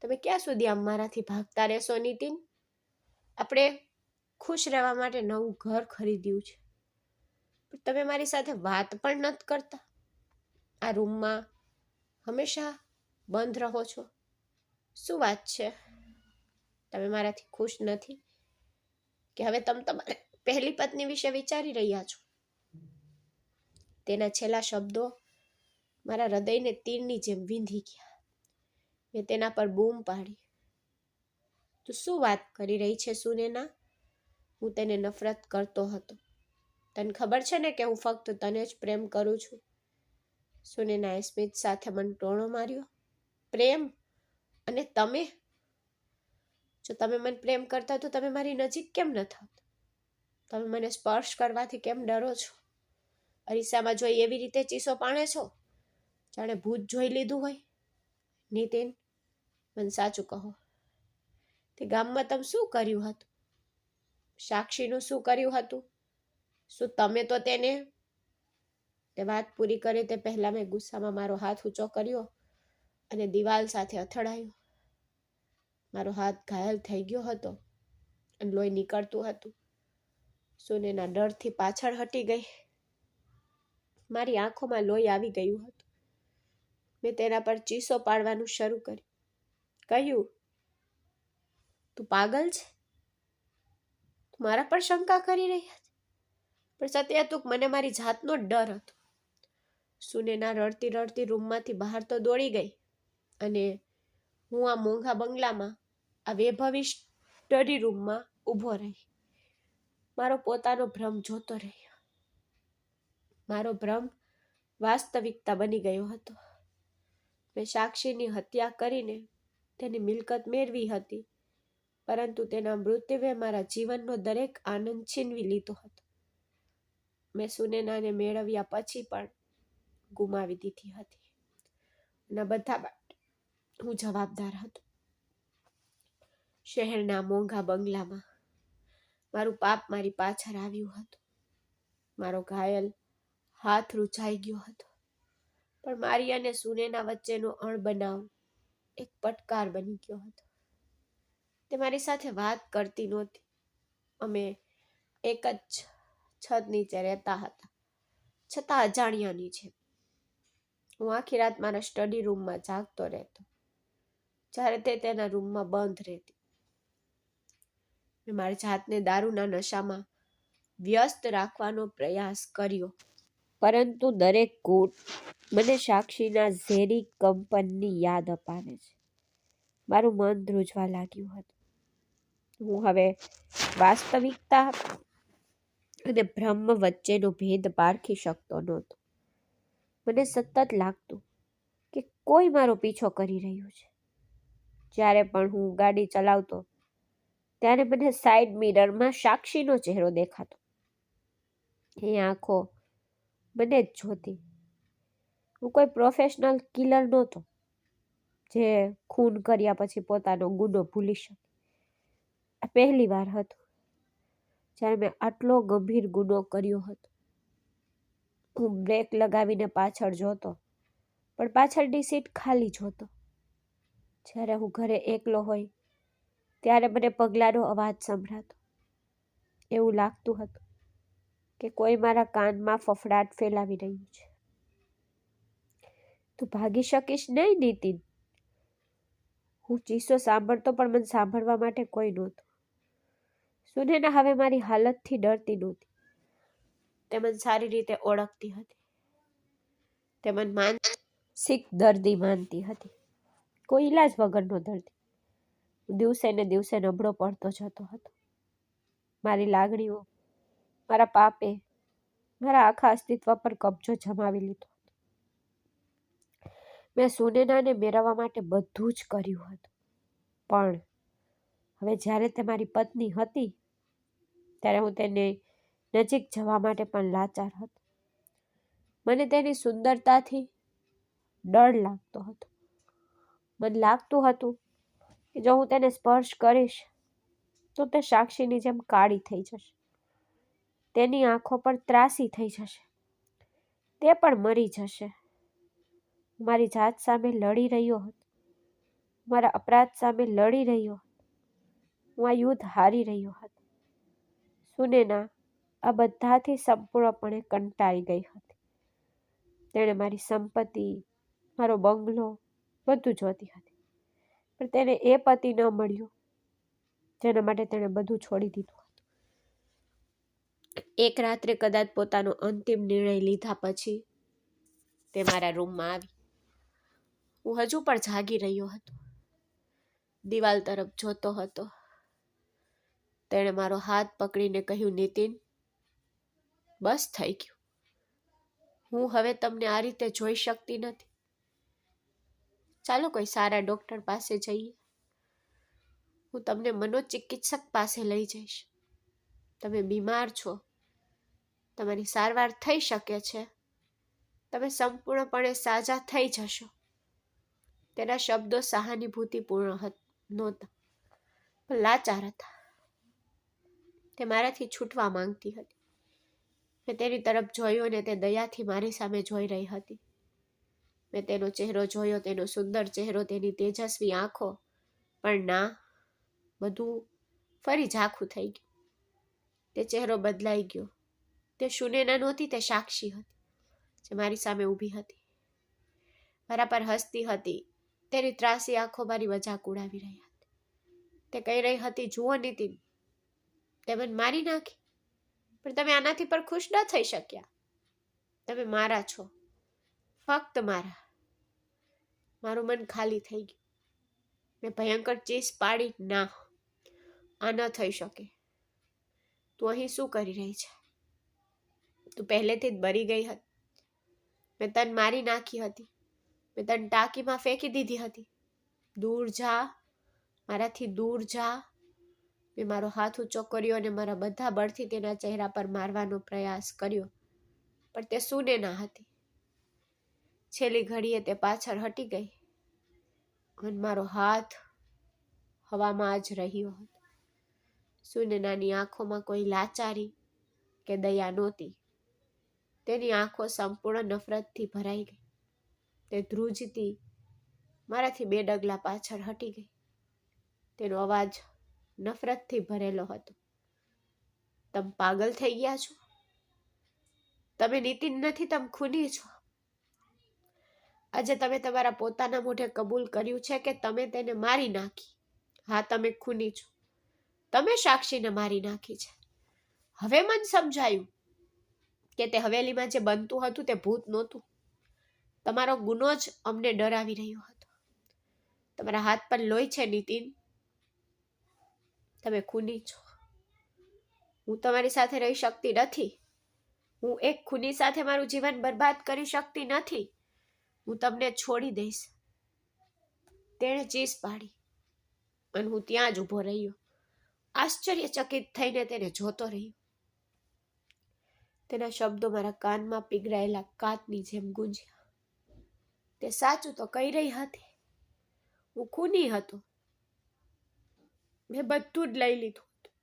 તમે ક્યાં સુધી આમ મારાથી ભાગતા રહેશો નીતિન? આપણે ખુશ રહેવા માટે નવું ઘર ખરીદ્યું છે, પણ તમે મારી સાથે વાત પણ નથી કરતા. આ રૂમમાં હંમેશા બંધ રહો છો. શું વાત છે? તમે મારાથી ખુશ નથી કે હવે તમે તમારી પહેલી પત્ની વિશે વિચારી રહ્યા છો? તેના છેલ્લા શબ્દો મારા હૃદયને તીરની જેમ વીંધી ગયા. મેં તેના પર બૂમ પાડી, તું શું વાત કરી રહી છે સુનેના? હું તેને નફરત કરતો હતો. તને ખબર છે ને કે હું ફક્ત તને જ પ્રેમ કરું છું. સુનેનાએ સ્મિત સાથે મને ટોણો માર્યો. પ્રેમ? અને તમે? જો તમે મને પ્રેમ કરતા તો તમે મારી નજીક કેમ ન થાત? તમે મને સ્પર્શ કરવાથી કેમ ડરો છો? અરીસામાં જોઈ એવી રીતે ચીસો પાણે છો જાણે ભૂત જોઈ લીધું હોય. નીતિન, મને સાચું કહો, તે ગામમાં તમે શું કર્યું હતું? સાક્ષીનું શું કર્યું હતું? શું તમે તો તેને? તે વાત પૂરી કરે તે પહેલા મેં ગુસ્સામાં મારો હાથ ઊંચો કર્યો અને દિવાલ સાથે અથડાયો. મારો હાથ ઘાયલ થઈ ગયો હતો અને લોહી નીકળતું હતું. સુનેના ડરથી પાછળ હટી ગઈ. મારી આંખોમાં લોહી આવી ગયું હતું. મેં તેના પર ચીસો પાડવાનું શરૂ કર્યું. કહ્યું, તું પાગલ છે? તું મારા પર શંકા કરી રહી હતી? પણ સત્ય હતું કે મને મારી જાતનો જ ડર હતો. સુનેના રડતી રડતી રૂમમાંથી બહાર તો દોડી ગઈ અને હું આ મોંઘા બંગલામાં, આ વૈભવી સ્ટડી રૂમમાં ઊભો રહી. મારો પોતાનો ભ્રમ જોતો રહ્યો. મારો ભ્રમ વાસ્તવિકતા બની ગયો હતો. મેં સાક્ષીની હત્યા કરીને તેની મિલકત મેળવી હતી, પરંતુ તેના મૃત્યુએ મારા જીવનનો દરેક આનંદ છીનવી લીધો હતો. મેં સુનેનાને મેળવ્યા પછી પણ ગુમાવી દીધી હતી. અને બધા માટે હું જવાબદાર હતો. શહેરના મોંઘા બંગલામાં મારું પાપ મારી પાછળ આવ્યું હતું. મારો ઘાયલ હાથ રૂંઝાઈ ગયો હતો. પણ મારી અને સુનેના વચ્ચેનો અણબનાવ એક પડકાર બની ગયો હતો. તે મારી સાથે વાત કરતી નહોતી. અમે એક જ છત નીચે રહેતા હતા, છતાં અજાણ્યાની છે. હું આખી રાત મારા સ્ટડી રૂમમાં જાગતો રહેતો, જ્યારે તે તેના રૂમમાં બંધ રહેતી. મેં મારી જાતને દારૂના નશામાં વ્યસ્ત રાખવાનો પ્રયાસ કર્યો, પરંતુ દરેક ઘૂંટ મને સાક્ષીના ઝેરી કંપનની યાદ અપાવે છે. મારું મન ધ્રુજવા લાગ્યું હતું. હું હવે વાસ્તવિકતા અને ભ્રમ વચ્ચેનો ભેદ પારખી શકતો નહોતો. મને સતત લાગતું કે કોઈ મારો પીછો કરી રહ્યું છે. જ્યારે પણ હું ગાડી ચલાવતો ત્યારે મને સાઈડ મિરરમાં સાક્ષીનો ચહેરો દેખાતો. એ આંખો મને જ જોતી. હું કોઈ પ્રોફેશનલ કિલર નહોતો જે ખૂન કર્યા પછી પોતાનો ગુનો ભૂલી શકે. આ પહેલી વાર હતું જ્યારે મેં આટલો ગંભીર ગુનો કર્યો હતો. હું બ્રેક લગાવીને પાછળ જોતો, પણ પાછળની સીટ ખાલી જોતો. જ્યારે હું ઘરે એકલો હોય ત્યારે મને પગલાંનો અવાજ સંભળાતો. એવું લાગતું હતું કે કોઈ મારા કાનમાં ફફડાટ ફેલાવી રહ્યું છે. તું ભાગી શકીશ નહીં નીતિન. હું ચીસો સાંભળતો, પણ મને સાંભળવા માટે કોઈ નહોતું. સુનેના હવે મારી હાલતથી ડરતી નહોતી. તે મને સારી રીતે ઓળખતી હતી. તે મને માનસિક દર્દી માનતી હતી, કોઈ ઈલાજ વગરનો દર્દી. દિવસે ને દિવસે નબળો પડતો જતો હતો. મારી લાગણીઓ, મારા પાપે મારા આખા અસ્તિત્વ પર કબજો જમાવી લીધો. મેં સુનેનાને મેળવવા માટે બધું જ કર્યું હતું, પણ હવે જ્યારે તે મારી પત્ની હતી ત્યારે હું તેને નજીક જવા માટે પણ લાચાર હતો. મને તેની સુંદરતાથી ડર લાગતો હતો. મને લાગતું હતું કે જો હું તેને સ્પર્શ કરીશ તો તે સાક્ષીની જેમ કાળી થઈ જશે, તેની આંખો પણ ત્રાસી થઈ જશે, તે પણ મરી જશે. હું મારી જાત સામે લડી રહ્યો હતો, મારા અપરાધ સામે લડી રહ્યો હતો. હું આ યુદ્ધ હારી રહ્યો હતો. સુનેના આ બધાથી સંપૂર્ણપણે કંટાળી ગઈ હતી. તેણે મારી સંપત્તિ, મારો બંગલો બધું જોતી હતી, પણ તેને એ પતિ ન મળ્યો જેના માટે તેણે બધું છોડી દીધું હતું. એક રાત્રે કદાચ પોતાનો અંતિમ નિર્ણય લીધા પછી તે મારા રૂમમાં આવી. હું હજુ પણ જાગી રહ્યો હતો, દિવાલ તરફ જોતો હતો. તેણે મારો હાથ પકડીને કહ્યું, નીતિન, બસ થઈ ગયું. હું હવે તમને આ રીતે જોઈ શકતી નથી. ચાલો કોઈ સારા ડોક્ટર પાસે જઈએ. હું તમને મનોચિકિત્સક પાસે લઈ જઈશ. તમે બીમાર છો, તમારી સારવાર થઈ શકે છે, તમે સંપૂર્ણપણે સાજા થઈ જશો. તેના શબ્દો સહાનુભૂતિપૂર્ણ નહોતા, પણ લાચાર હતા. તે મારાથી છૂટવા માંગતી હતી. મેં તેની તરફ જોયું અને તે દયાથી મારી સામે જોઈ રહી હતી. મેં તેનો ચહેરો જોયો, તેનો સુંદર ચહેરો, તેની તેજસ્વી આંખો, પણ ના, બધું ફરી ઝાખું થઈ ગયું. તે ચહેરો બદલાઈ ગયો. તે સુનેના નહોતી, તે સાક્ષી હતી, જે મારી સામે ઊભી હતી, મારા પર હસતી હતી. તેની ત્રાસી આંખો મારી મજાક ઉડાવી રહી હતી. તે કહી રહી હતી, જુઓ નીતિન, તે મને મારી નાખી, પણ તમે આનાથી પર ખુશ ન થઈ શક્યા. તમે મારા છો, ફક્ત મારા. મારું મન ખાલી થઈ ગયું. મેં ભયંકર ચીસ પાડી, ના, આ ન થઈ શકે. તું અહીં શું કરી રહી છે? તું પહેલેથી જ મરી ગઈ હતી. મેં તને મારી નાખી હતી. મેં તને ટાંકીમાં ફેંકી દીધી હતી. દૂર જા, મારાથી દૂર જા. મેં મારો હાથ ઊંચો કર્યો અને મારા બધા બળથી તેના ચહેરા પર મારવાનો પ્રયાસ કર્યો, પણ તે સુનેના હતી. છેલ્લી ઘડીએ તે પાછળ હટી ગઈ અને મારો હાથ હવામાં જ રહ્યો હતો. સુનેનાની આંખોમાં કોઈ લાચારી કે દયા નહોતી. તેની આંખો સંપૂર્ણ નફરતથી ભરાઈ ગઈ. તે ધ્રુજતી મારાથી 2 ડગલા પાછળ હટી ગઈ. તેનો અવાજ નફરતથી ભરેલો હતો. તમે પાગલ થઈ ગયા છો? તમે નીતિન નથી, તમે ખૂની છો. આજે તમે તમારા પોતાના મોઢે કબૂલ કર્યું છે કે તમે તેને મારી નાખી. હા, તમે ખૂની છો. તમે સાક્ષીને મારી નાખી છે. હવે મને સમજાયું કે તે હવેલીમાં જે બનતું હતું તે ભૂત નહોતું. તમારો ગુનો જ અમને ડરાવી રહ્યો હતો. તમારા હાથ પર લોહી છે નીતિન. તમે ખૂની છો. હું તમારી સાથે રહી શકતી નથી. હું એક ખૂની સાથે મારું જીવન બરબાદ કરી શકતી નથી. હું તમને છોડી દઈશ. તેણે ચીસ પાડી અને હું ત્યાં જ ઊભો રહ્યો, આશ્ચર્યચકિત થઈને તેને જોતો રહ્યો. તેના શબ્દો મારા કાનમાં પીગળાયેલા કાચની જેમ ગુંજ્યા. તે સાચું તો કહી રહી હતી. હું ખૂની હતો. મેં બધું જ લઈ લીધું હતું.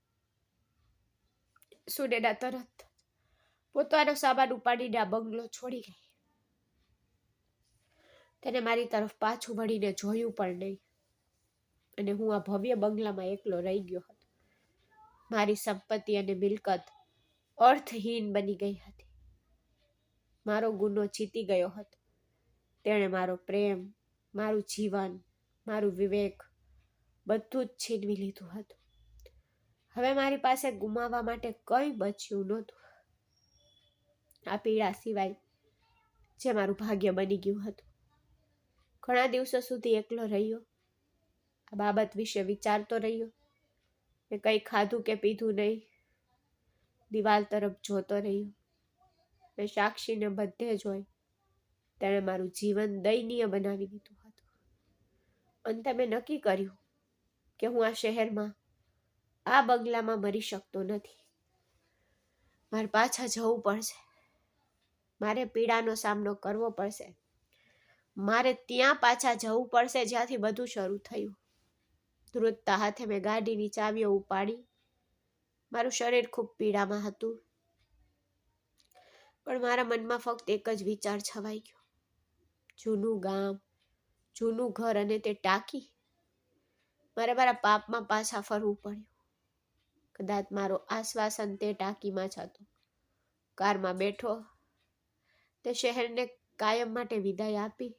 સુનેના તરત પોતાનો સામાન ઉપાડીને આ બંગલો છોડી ગઈ. તેને મારી તરફ પાછું વળીને જોયું પણ નહીં અને હું આ ભવ્ય બંગલામાં એકલો રહી ગયો હતો. મારી સંપત્તિ અને મિલકત અર્થહીન બની ગઈ હતી. મારો ગુનો જીતી ગયો હતો. તેણે મારો પ્રેમ, મારું જીવન, મારું વિવેક બધું જ છીનવી લીધું હતું. હવે મારી પાસે ગુમાવવા માટે કંઈ બચ્યું નહોતું, આ પીડા સિવાય, જે મારું ભાગ્ય બની ગયું હતું. ઘણા દિવસો સુધી એકલો રહ્યો. આ બાબત વિશે વિચારતો રહ્યો. મેં કંઈ ખાધું કે પીધું નહીં. દિવાલ તરફ જોતો રહ્યો. મેં સાક્ષીને બધે જોઈ. તેણે મારું જીવન દયનીય બનાવી દીધું હતું. અંતે મેં નક્કી કર્યું કે હું આ શહેરમાં, આ બંગલામાં મરી શકતો નથી. મારે પાછા જવું પડશે. મારે પીડાનો સામનો કરવો પડશે. મારે ત્યાં પાછા જવું પડશે જ્યાંથી બધું શરૂ થયું. ધ્રુજતા હાથે મેં ગાડીની ચાવીઓ ઉપાડી. મારું શરીર ખૂબ પીડામાં હતું, પણ મારા મનમાં ફક્ત એક જ વિચાર છવાઈ ગયો. જૂનું ગામ, જૂનું ઘર અને તે ટાંકી. મારે મારા પાપમાં પાછા ફરવું પડ્યું. કદાચ મારો આશ્વાસન તે ટાંકીમાં જ હતો. કારમાં બેઠો, તે શહેરને કાયમ માટે વિદાય આપી.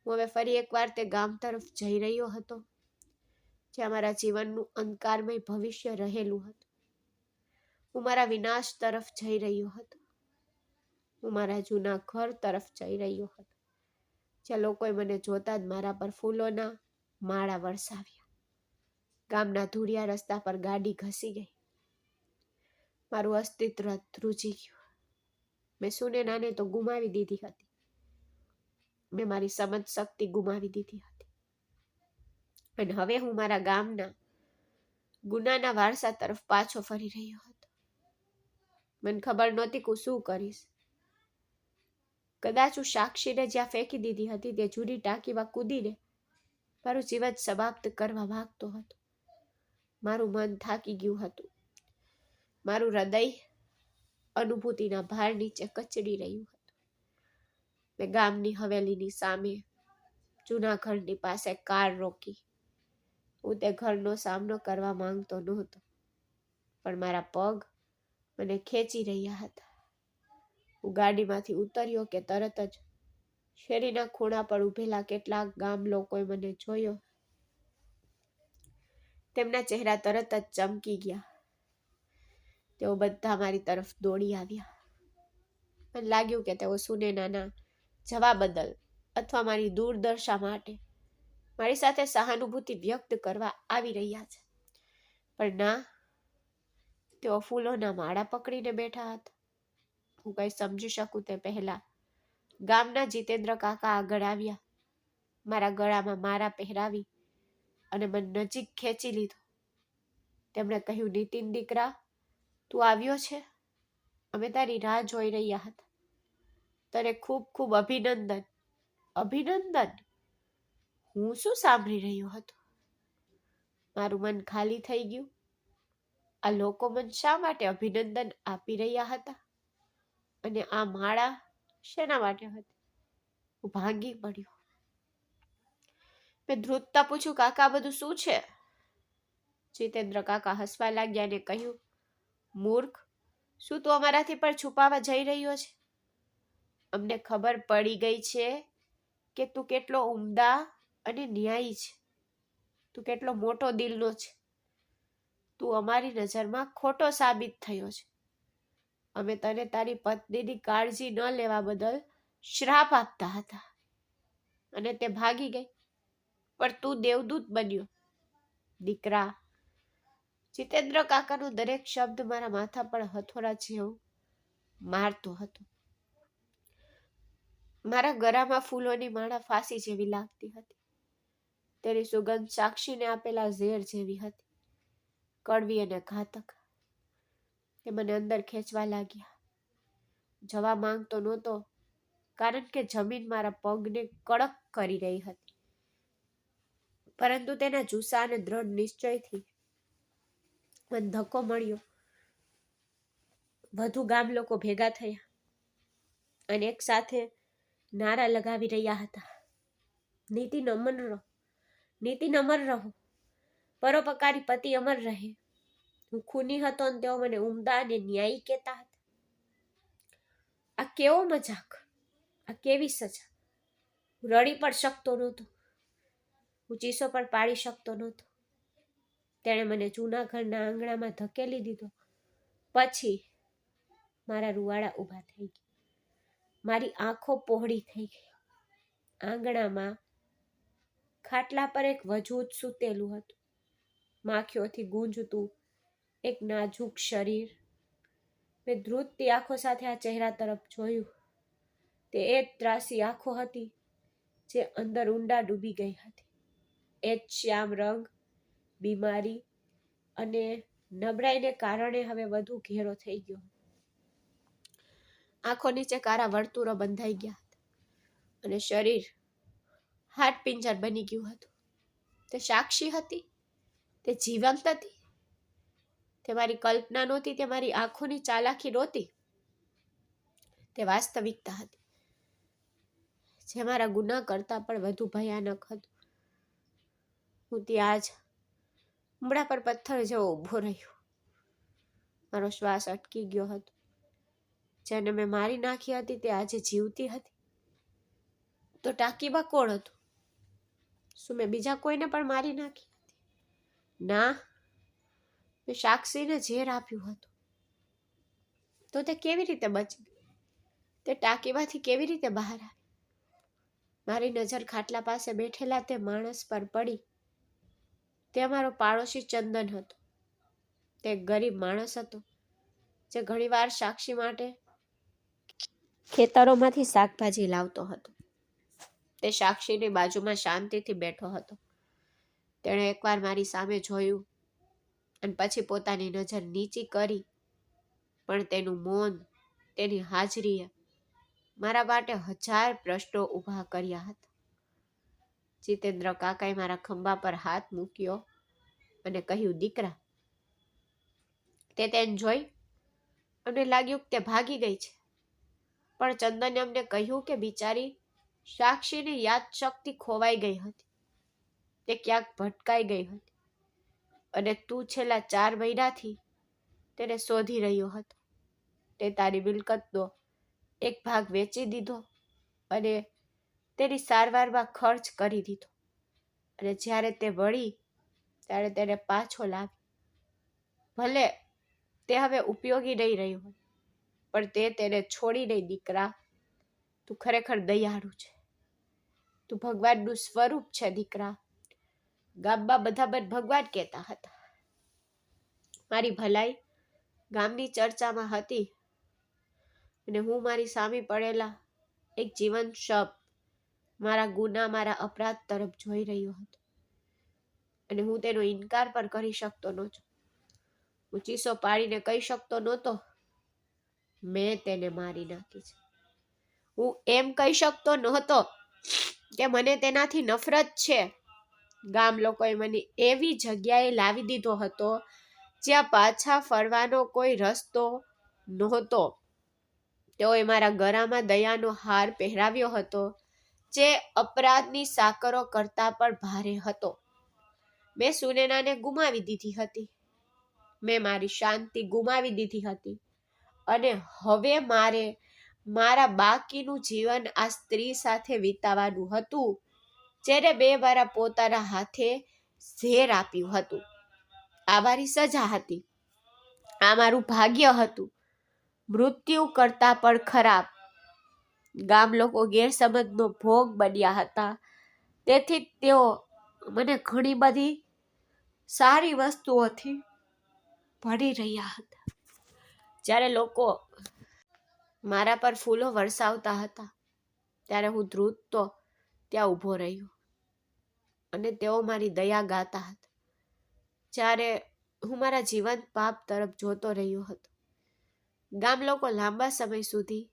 હું હવે ફરી એકવાર તે ગામ તરફ જઈ રહ્યો હતો, જ્યાં મારા જીવનનું અંધકારમય ભવિષ્ય રહેલું હતું. હું મારા વિનાશ તરફ જઈ રહ્યો હતો. હું મારા જૂના ઘર તરફ જઈ રહ્યો હતો, જ્યાં લોકોએ મને જોતા જ મારા પર ફૂલોના માળા વરસાવ્યા. ગામના ધૂળિયા રસ્તા પર ગાડી ઘસી ગઈ. મારું અસ્તિત્વ ધ્રુજી ગયું. મેં સુનેનાને તો ગુમાવી દીધી હતી. મેં મારી સમજ શક્તિ ગુમાવી દીધી હતી. અને હવે હું મારા ગામના ગુનાના વારસા તરફ પાછો ફરી રહ્યો હતો. મને ખબર નહોતી કે હું શું કરીશ. કદાચ હું સાક્ષીને જ્યાં ફેંકી દીધી હતી તે જૂની ટાંકીમાં કૂદીને મારું જીવન સમાપ્ત કરવા માંગતો હતો. મારું મન થાકી ગયું હતું. મારું હૃદય અનુભૂતિના ભાર નીચે કચડી રહ્યું હતું. મેં ગામની હવેલીની સામે જૂના ઘરની પાસે કાર રોકી. હું તે ઘરનો સામનો કરવા માંગતો નહોતો, પણ મારા પગ મને ખેંચી રહ્યા હતા. હું ગાડીમાંથી ઉતર્યો કે તરત જ શેરીના ખૂણા પર ઊભેલા કેટલાક ગામ લોકોએ મને જોયો. તેમના ચહેરા તરત જ ચમકી ગયા. તેઓ બધા મારી તરફ દોડી આવ્યા. મને લાગ્યું કે તેઓ સુનેનાના જવા બદલ અથવા મારી દુર્દશા માટે મારી સાથે સહાનુભૂતિ વ્યક્ત કરવા આવી રહ્યા છે. પણ ના, તેઓ ફૂલોના માળા પકડીને બેઠા હતા. હું કંઈ સમજી શકું તે પહેલા ગામના જીતેન્દ્ર કાકા આગળ આવ્યા. મારા ગળામાં માળા પહેરાવી અને મને નજીક ખેંચી લીધો. તેમણે કહ્યું, નીતિન દીકરા, તું આવ્યો છે. અમે તારી રાહ જોઈ રહ્યા હતા. તને ખૂબ ખૂબ અભિનંદન. અભિનંદન? હું શું સાંભળી રહ્યો હતો? મારું મન ખાલી થઈ ગયું. આ લોકો મને શા માટે અભિનંદન આપી રહ્યા હતા? અને આ માળા શેના માટે હતી? હું ભાંગી પડ્યો. મેં ધ્રુજતા પૂછ્યું, કાકા, બધું શું છે? જીતેન્દ્ર કાકા હસવા લાગ્યા અને કહ્યું, મૂર્ખ, શું તું અમારાથી પણ છુપાવા જઈ રહ્યો છે? અમને ખબર પડી ગઈ છે કે તું કેટલો ઉમદા અને ન્યાયી છે. તું કેટલો મોટો દિલનો છે. તું અમારી નજરમાં ખોટો સાબિત થયો છે. અમે તને તારી પત્નીની કાળજી ન લેવા બદલ શ્રાપ આપતા હતા અને તે ભાગી ગઈ, પણ તું દેવદૂત બન્યો. દીકરા, જીતેન્દ્ર કાકાનો દરેક શબ્દ મારા માથા પર હથોડા જેવું મારતો હતો. મારા ગળામાં ફૂલોની માળા ફાંસી જેવી લાગતી હતી. તેની સુગંધ સાક્ષીને આપેલા ઝેર જેવી હતી, કડવી અને ઘાતક. તે મને અંદર ખેંચવા લાગ્યા. જવા માંગતો નહોતો, કારણ કે જમીન મારા પગને કડક કરી રહી હતી, પરંતુ તેના જુસ્સા અને દ્રઢ નિશ્ચયથી મને ધક્કો મળ્યો. વધુ ગામ લોકો ભેગા થયા અને એક સાથે નારા લગાવી રહ્યા હતા, નીતિન અમર રહો, નીતિન અમર રહો, પરોપકારી પતિ અમર રહે. હું ખૂની હતો અને તેઓ મને ઉમદા અને ન્યાયી કહેતા હતા. આ કેવો મજાક, આ કેવી સજા! હું રડી પણ શકતો નહોતો. હું ચીસો પણ પાડી શકતો નહોતો. તેણે મને જૂના ઘરના આંગણામાં ધકેલી દીધો. પછી મારા રૂવાડા ઊભા થઈ ગયા. મારી આંખો પહોળી થઈ ગઈ. આંગણામાં ખાટલા પર એક વજૂદ સૂતેલું હતું, માખીઓથી ગૂંજતું એક નાજુક શરીર. મેં ધ્રુજતી આંખો સાથે આ ચહેરા તરફ જોયું. તે એ જ ત્રાસી આંખો હતી જે અંદર ઊંડા ડૂબી ગઈ હતી. એ જ શ્યામ રંગ, બીમારી અને નબળાઈને કારણે હવે વધુ ઘેરો થઈ ગયો. આંખો નીચે કારા વર્તુળો બંધાઈ ગયા હતા અને શરીર હાડપિંજર બની ગયું હતું. તે સાક્ષી હતી, તે જીવંત હતી, તે મારી કલ્પના નહોતી, તે મારી આંખોની ચાલાકી નહોતી, તે વાસ્તવિકતા હતી જે મારા ગુના કરતાં પણ વધુ ભયાનક હતું. હું ત્યાં જ ઉંબરા પર પથ્થર જેવો ઊભો રહ્યો. મારો શ્વાસ અટકી ગયો હતો. જેને મેં મારી નાખી હતી તે આજે જીવતી હતી. તો ટાંકીમાં કોણ હતું? શું મેં બીજા કોઈને પણ મારી નાખી હતી? ના, મેં સાક્ષીને ઝેર આપ્યું હતું. તો તે કેવી રીતે બચી ગઈ? તે ટાંકીમાંથી કેવી રીતે બહાર આવી? મારી નજર ખાટલા પાસે બેઠેલા તે માણસ પર પડી. તે અમારો પાડોશી ચંદન હતો. તે એક ગરીબ માણસ હતો જે ઘણીવાર સાક્ષી માટે ખેતરોમાંથી શાકભાજી લાવતો હતો. તે સાક્ષીની બાજુમાં શાંતિથી બેઠો હતો. તેણે એકવાર મારી સામે જોયું અને પછી પોતાની નજર નીચી કરી, પણ તેનું મૌન, તેની હાજરીએ મારા માટે 1000 પ્રશ્નો ઊભા કર્યા હતા. જીતેન્દ્ર કાકાએ મારા ખંભા પર હાથ મૂક્યો અને કહ્યું, દીકરા. તે તેને જોઈ. અમને લાગ્યું કે તે ભાગી ગઈ છે, પણ ચંદને અમને કહ્યું કે બિચારી સાક્ષીની યાદશક્તિ ખોવાઈ ગઈ હતી. તે ક્યાંક ભટકાઈ ગઈ હતી અને તું છેલ્લા 4 મહિનાથી તેને શોધી રહ્યો હતો. તે તારી મિલકતનો એક ભાગ વેચી દીધો અને તેની સારવારમાં ખર્ચ કરી દીધો, અને જ્યારે તે વળી ત્યારે તેને પાછો લાવી. ભલે તે હવે ઉપયોગી નહીં રહ્યો હોય, પણ તે તેને છોડી નહીં. દીકરા, તું ખરેખર દયાળુ છે. તું ભગવાનનું સ્વરૂપ છે દીકરા. ગામમાં બધા મને ભગવાન કહેતા હતા. મારી ભલાઈ ગામની ચર્ચામાં હતી અને હું મારી સામે પડેલા એક જીવંત શબ મારા ગુના, મારા અપરાધ તરફ જોઈ રહ્યો હતો અને હું તેનો ઇનકાર પણ કરી શકતો નહોતો. હું ચીસો પાડીને કહી શકતો નહોતો, મેં તેને મારી નાખી છે. હું એમ કહી શકતો નહોતો કે મને તેનાથી નફરત છે. ગામ લોકોએ મને એવી જગ્યાએ લાવી દીધો હતો જ્યાં પાછા ફરવાનો કોઈ રસ્તો નહોતો. તેઓએ મારા ગળામાં દયાનો હાર પહેરાવ્યો હતો જે અપરાધની સાકરો કરતાં પણ ભારે હતો. મેં સુનેનાને ગુમાવી દીધી હતી. મેં મારી શાંતિ ગુમાવી દીધી હતી અને હવે મારે મારા બાકીનું જીવન આ સ્ત્રી સાથે વિતાવવાનું હતું જેને 2 વાર પોતાના હાથે ઝેર આપ્યું હતું. આ મારી સજા હતી. આ મારું ભાગ્ય હતું. મૃત્યુ કરતાં પણ ખરાબ. ગામ લોકો ગેરસમજનો ભોગ બન્યા હતા. તેથી તેઓ મને ઘણી બધી સારી વસ્તુઓથી ભરી રહ્યા હતા. જ્યારે લોકો મારા પર ફૂલો વરસાવતા હતા ત્યારે હું ધ્રુજતો ત્યાં ઊભો રહ્યો અને તેઓ મારી દયા ગાતા હતા. જ્યારે હું મારા જીવંત પાપ તરફ જોતો રહ્યો હતો, ગામ લોકો લાંબા સમય સુધી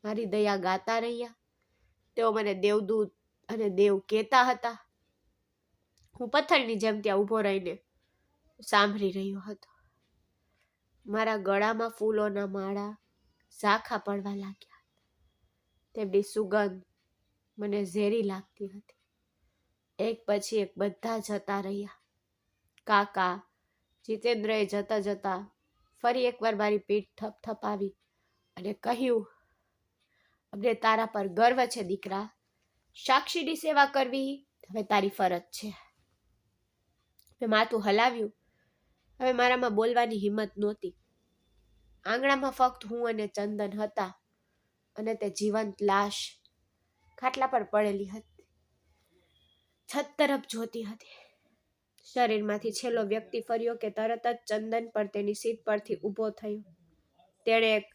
મારી દયા ગાતા રહ્યા. તેઓ મને દેવદૂત અને દેવ કહેતા હતા. હું પથ્થરની જેમ ત્યાં ઊભો રહીને સાંભળી રહ્યો હતો. મારા ગળામાં ફૂલોના માળા ઝાંખા પડવા લાગ્યા. તેમની સુગંધ મને ઝેરી લાગતી હતી. એક પછી એક બધા જતા રહ્યા. કાકા જીતેન્દ્રએ જતા જતા ફરી એકવાર મારી પીઠ થપથપાવી અને કહ્યું, અમને તારા પર ગર્વ છે દીકરા. સાક્ષીની સેવા કરવી હવે તારી ફરજ છે. મેં માથું હલાવ્યું. હવે મારામાં બોલવાની હિંમત નહોતી. આંગણામાં ફક્ત હું અને ચંદન હતા અને તે જીવંત લાશ ખાટલા પર પડેલી હતી. છત તરફ જોતી હતી. શરીરમાંથી છેલ્લો વ્યક્તિ ફર્યો કે તરત જ ચંદન પર તેની સીટ પરથી ઊભો થયો. તેણે એક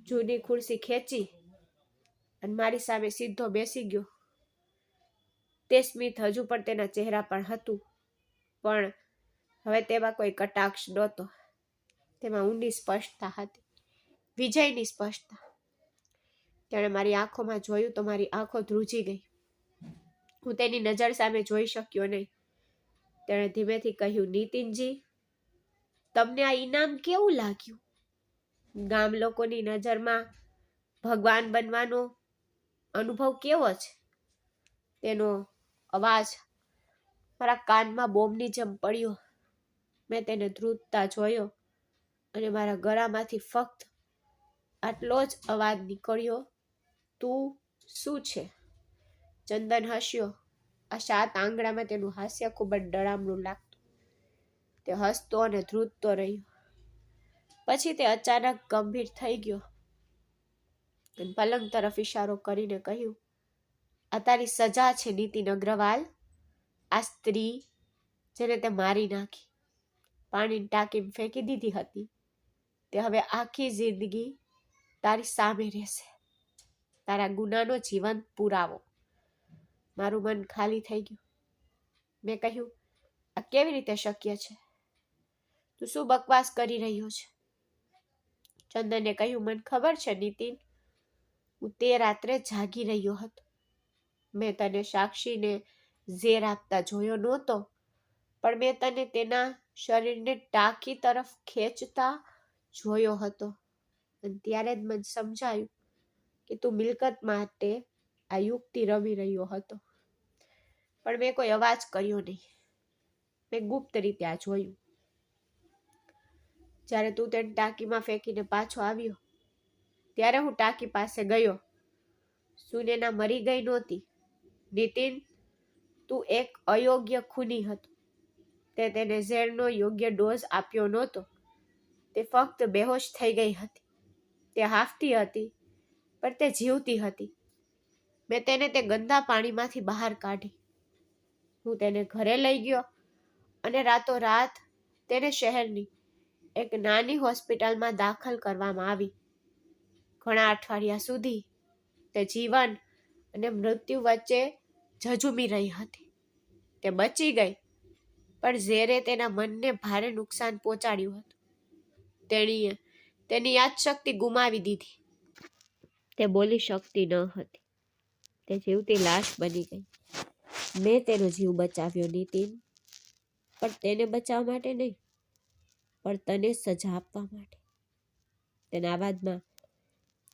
જૂની ખુરશી ખેંચી અને મારી સામે સીધો બેસી ગયો. તે સ્મિત હજુ પણ તેના ચહેરા પર હતું, પણ હવે તેમાં કોઈ કટાક્ષ નહોતો. તેમાં ઊંડી સ્પષ્ટતા હતી, વિજયની સ્પષ્ટતા. તેણે મારી આંખોમાં જોયું તો મારી આંખો ધ્રુજી ગઈ. હું તેની નજર સામે જોઈ શક્યો નહીં. તેણે ધીમેથી કહ્યું, નીતિનજી, તમને આ ઇનામ કેવું લાગ્યું? ગામ લોકોની નજરમાં ભગવાન બનવાનો અનુભવ કેવો છે? તેનો અવાજ મારા કાનમાં બોમ્બની જેમ પડ્યો. મેં તેને ધ્રુજતા જોયો અને મારા ગળામાંથી ફક્ત આટલો જ અવાજ નીકળ્યો, તું શું છે? ચંદન હસ્યો. આ 7 આંગળામાં તેનું હાસ્ય ખૂબ જ ડરામણું લાગતું. તે હસતો અને ધ્રુજતો રહ્યો. પછી તે અચાનક ગંભીર થઈ ગયો અને પલંગ તરફ ઇશારો કરીને કહ્યું, આ તારી સજા છે નીતિન અગ્રવાલ. આ સ્ત્રી જેને તે મારી નાખી, પાણીની ટાંકી ફેંકી દીધી હતી, તે હવે આખી જિંદગી તારી સામે રહેશે. તારા ગુનાનો જીવંત પુરાવો. મારું મન ખાલી થઈ ગયું. મેં કહ્યું, આ કેવી રીતે શક્ય છે? તું શું બકવાસ કરી રહ્યો છે? ચંદને કહ્યું, મને ખબર છે નીતિન, હું તે રાત્રે જાગી રહ્યો હતો. મેં તને સાક્ષીને ઝેર આપતા જોયો નહોતો, પણ મેં તને તેના શરીરને ટાંકી તરફ ખેંચતા જોયો હતો. અને ત્યારે જ મને સમજાયું કે તું મિલકત માટે આ યુક્તિ રમી રહ્યો હતો. પણ મેં કોઈ અવાજ કર્યો નહીં. મેં ગુપ્ત રીતે આ જોયું. જ્યારે તું તેને ટાંકીમાં ફેંકીને પાછો આવ્યો, ત્યારે હું ટાંકી પાસે ગયો. સુનેના મરી ગઈ નહોતી. નીતિન, તું એક અયોગ્ય ખૂની હતો. તે તેને ઝેરનો યોગ્ય ડોઝ આપ્યો નહોતો. તે ફક્ત બેહોશ થઈ ગઈ હતી. તે હાંફતી હતી, પણ તે જીવતી હતી. મેં તેને તે ગંદા પાણીમાંથી બહાર કાઢી. હું તેને ઘરે લઈ ગયો અને રાતોરાત તેને શહેરની એક નાની હોસ્પિટલમાં દાખલ કરવામાં આવી. ઘણા અઠવાડિયા સુધી તે જીવન અને મૃત્યુ વચ્ચે ઝઝૂમી રહી હતી. તે બચી ગઈ, પણ ઝેરે તેના મનને ભારે નુકસાન પહોંચાડ્યું હતું. તેણીએ તેની યાદશક્તિ ગુમાવી દીધી. તે બોલી શકતી ન હતી. તે જીવતી લાશ બની ગઈ. મેં તેનો જીવ બચાવ્યો નીતિન, પણ તેને બચાવવા માટે નહીં, પણ તને સજા આપવા માટે. તેના અવાજમાં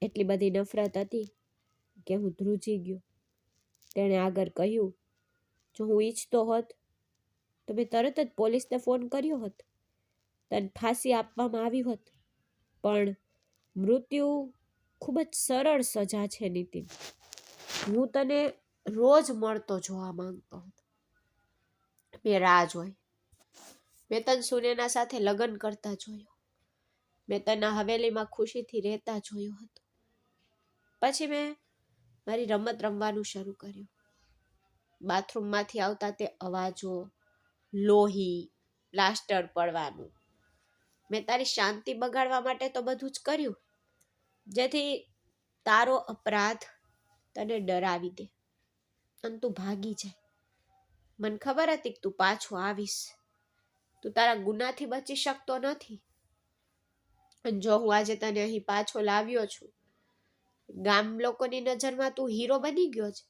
એટલી બધી નફરત હતી કે હું ધ્રુજી ગયો. તેણે આગળ કહ્યું, જો હું ઈચ્છતો હોત તો મેં તરત જ પોલીસને ફોન કર્યો હોત. તને ફાંસી આપવામાં આવી હોત. પણ મૃત્યુ ખૂબ જ સરળ સજા છે નીતિન. હું તને રોજ મળતો જોવા માંગતો હતો. મેં રાહ જોઈ. મેં તને સુનેના સાથે લગ્ન કરતા જોયો. મેં તને હવેલીમાં ખુશીથી રહેતા જોયો હતો. પછી મેં મારી રમત રમવાનું શરૂ કર્યું. બાથરૂમમાંથી આવતા તે અવાજો, લોહી, પ્લાસ્ટર પડવાનું. મેં તારી શાંતિ બગાડવા માટે તો બધું જ કર્યું, જેથી તારો અપરાધ તને ડરાવી દે અને તું ભાગી જાય. મને ખબર હતી કે તું પાછો આવીશ. તું તારા ગુનાથી બચી શકતો નથી. અને જો હું આજે તને અહીં પાછો લાવ્યો છું, ગામ લોકોની નજરમાં તું હીરો બની ગયો છે,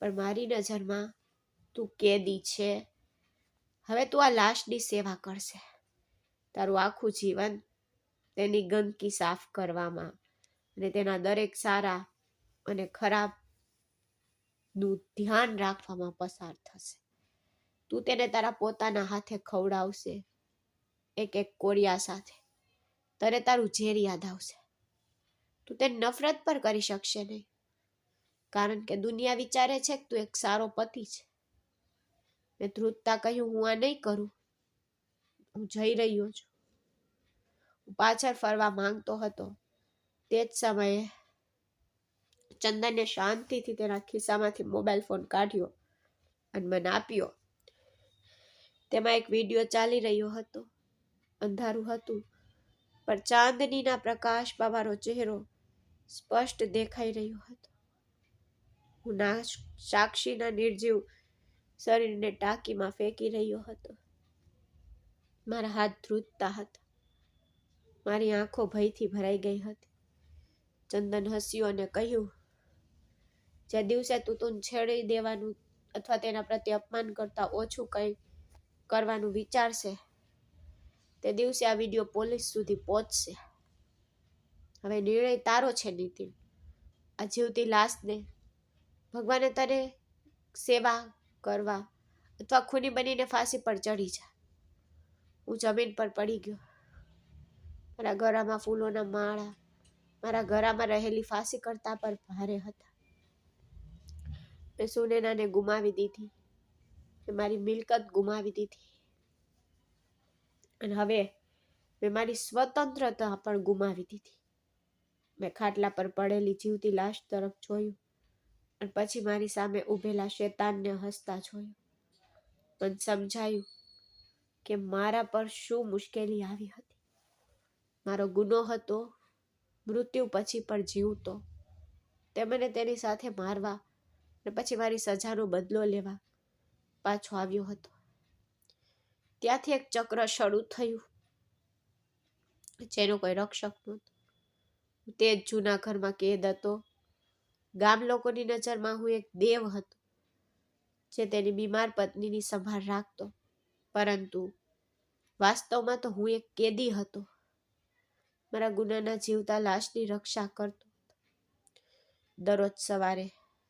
પણ મારી નજરમાં તું કેદી છે. હવે તું આ લાશની સેવા કરશે. તારું આખું જીવન તેની ગંદકી સાફ કરવામાં અને તેના દરેક સારા અને ખરાબનું ધ્યાન રાખવામાં પસાર થશે. તું તેને તારા પોતાના હાથે ખવડાવશે, એક એક કોળિયા સાથે. તને તારું ઝેર યાદ આવશે. તું તેને નફરત પર કરી શકશે નહીં, કારણ કે દુનિયા વિચારે છે કે તું એક સારો પતિ છે. મેં ધ્રુજતા કહ્યું, હું આ નહીં કરું. હું જઈ રહ્યો છું. હું પાછળ ફરવા માંગતો હતો. તે જ સમયે ચંદને શાંતિથી તેના ખિસ્સામાંથી મોબાઈલ ફોન કાઢ્યો અને મને આપ્યો. તેમાં એક વિડીયો ચાલી રહ્યો હતો. અંધારું હતું, પણ ચાંદનીના પ્રકાશમાં મારો ચહેરો સ્પષ્ટ દેખાઈ રહ્યો હતો. હું સાક્ષીના નિર્જીવ શરીરને ટાંકીમાં ફેંકી રહ્યો હતો. મારા હાથ ધ્રુજતા હતા. મારી આંખો ભયથી ભરાઈ ગઈ હતી. ચંદન હસ્યું અને કહ્યું, જે દિવસે તું છેડી દેવાનું અથવા તેના પ્રત્યે અપમાન કરતા ઓછું કંઈ કરવાનું વિચારશે, તે દિવસે આ વિડીયો પોલીસ સુધી પહોંચશે. હવે નિર્ણય તારો છે નીતિન. આ જીવતી લાશને ભગવાને તને સેવા કરવા અથવા ખૂની બનીને ફાંસી પર ચડી જા. હું જમીન પર પડી ગયો. મારા ગળામાં ફૂલોના માળા મારા ગળામાં રહેલી ફાંસી કરતા પર ભારે હતા. મેં સુનૈનાને ગુમાવી દીધી. મેં મારી મિલકત ગુમાવી દીધી. અને હવે મેં મારી સ્વતંત્રતા પણ ગુમાવી દીધી. મેં ખાટલા પર પડેલી જીવતી લાશ તરફ જોયું અને પછી મારી સામે ઊભેલા શેતાનને હસતા જોયું. મને સમજાયું કે મારા પર શું મુશ્કેલી આવી હતી. મારો ગુનો હતો મૃત્યુ પછી પણ જીવતો. તે મને તેની સાથે મારવા અને પછી મારી સજાનો બદલો લેવા પાછો આવ્યો હતો. ત્યાંથી એક ચક્ર શરૂ થયું, જેનો કોઈ રક્ષક નહોતો. તે જ જૂના ઘરમાં કેદ હતો. ગામ લોકોની નજરમાં હું એક દેવ હતો, જે તેની બીમાર પત્નીની સંભાળ રાખતો, પરંતુ વાસ્તવમાં તો હું એક કેદી હતો. મારા ગુનાના જીવતા લાશની રક્ષા કરતો. દરરોજ સવારે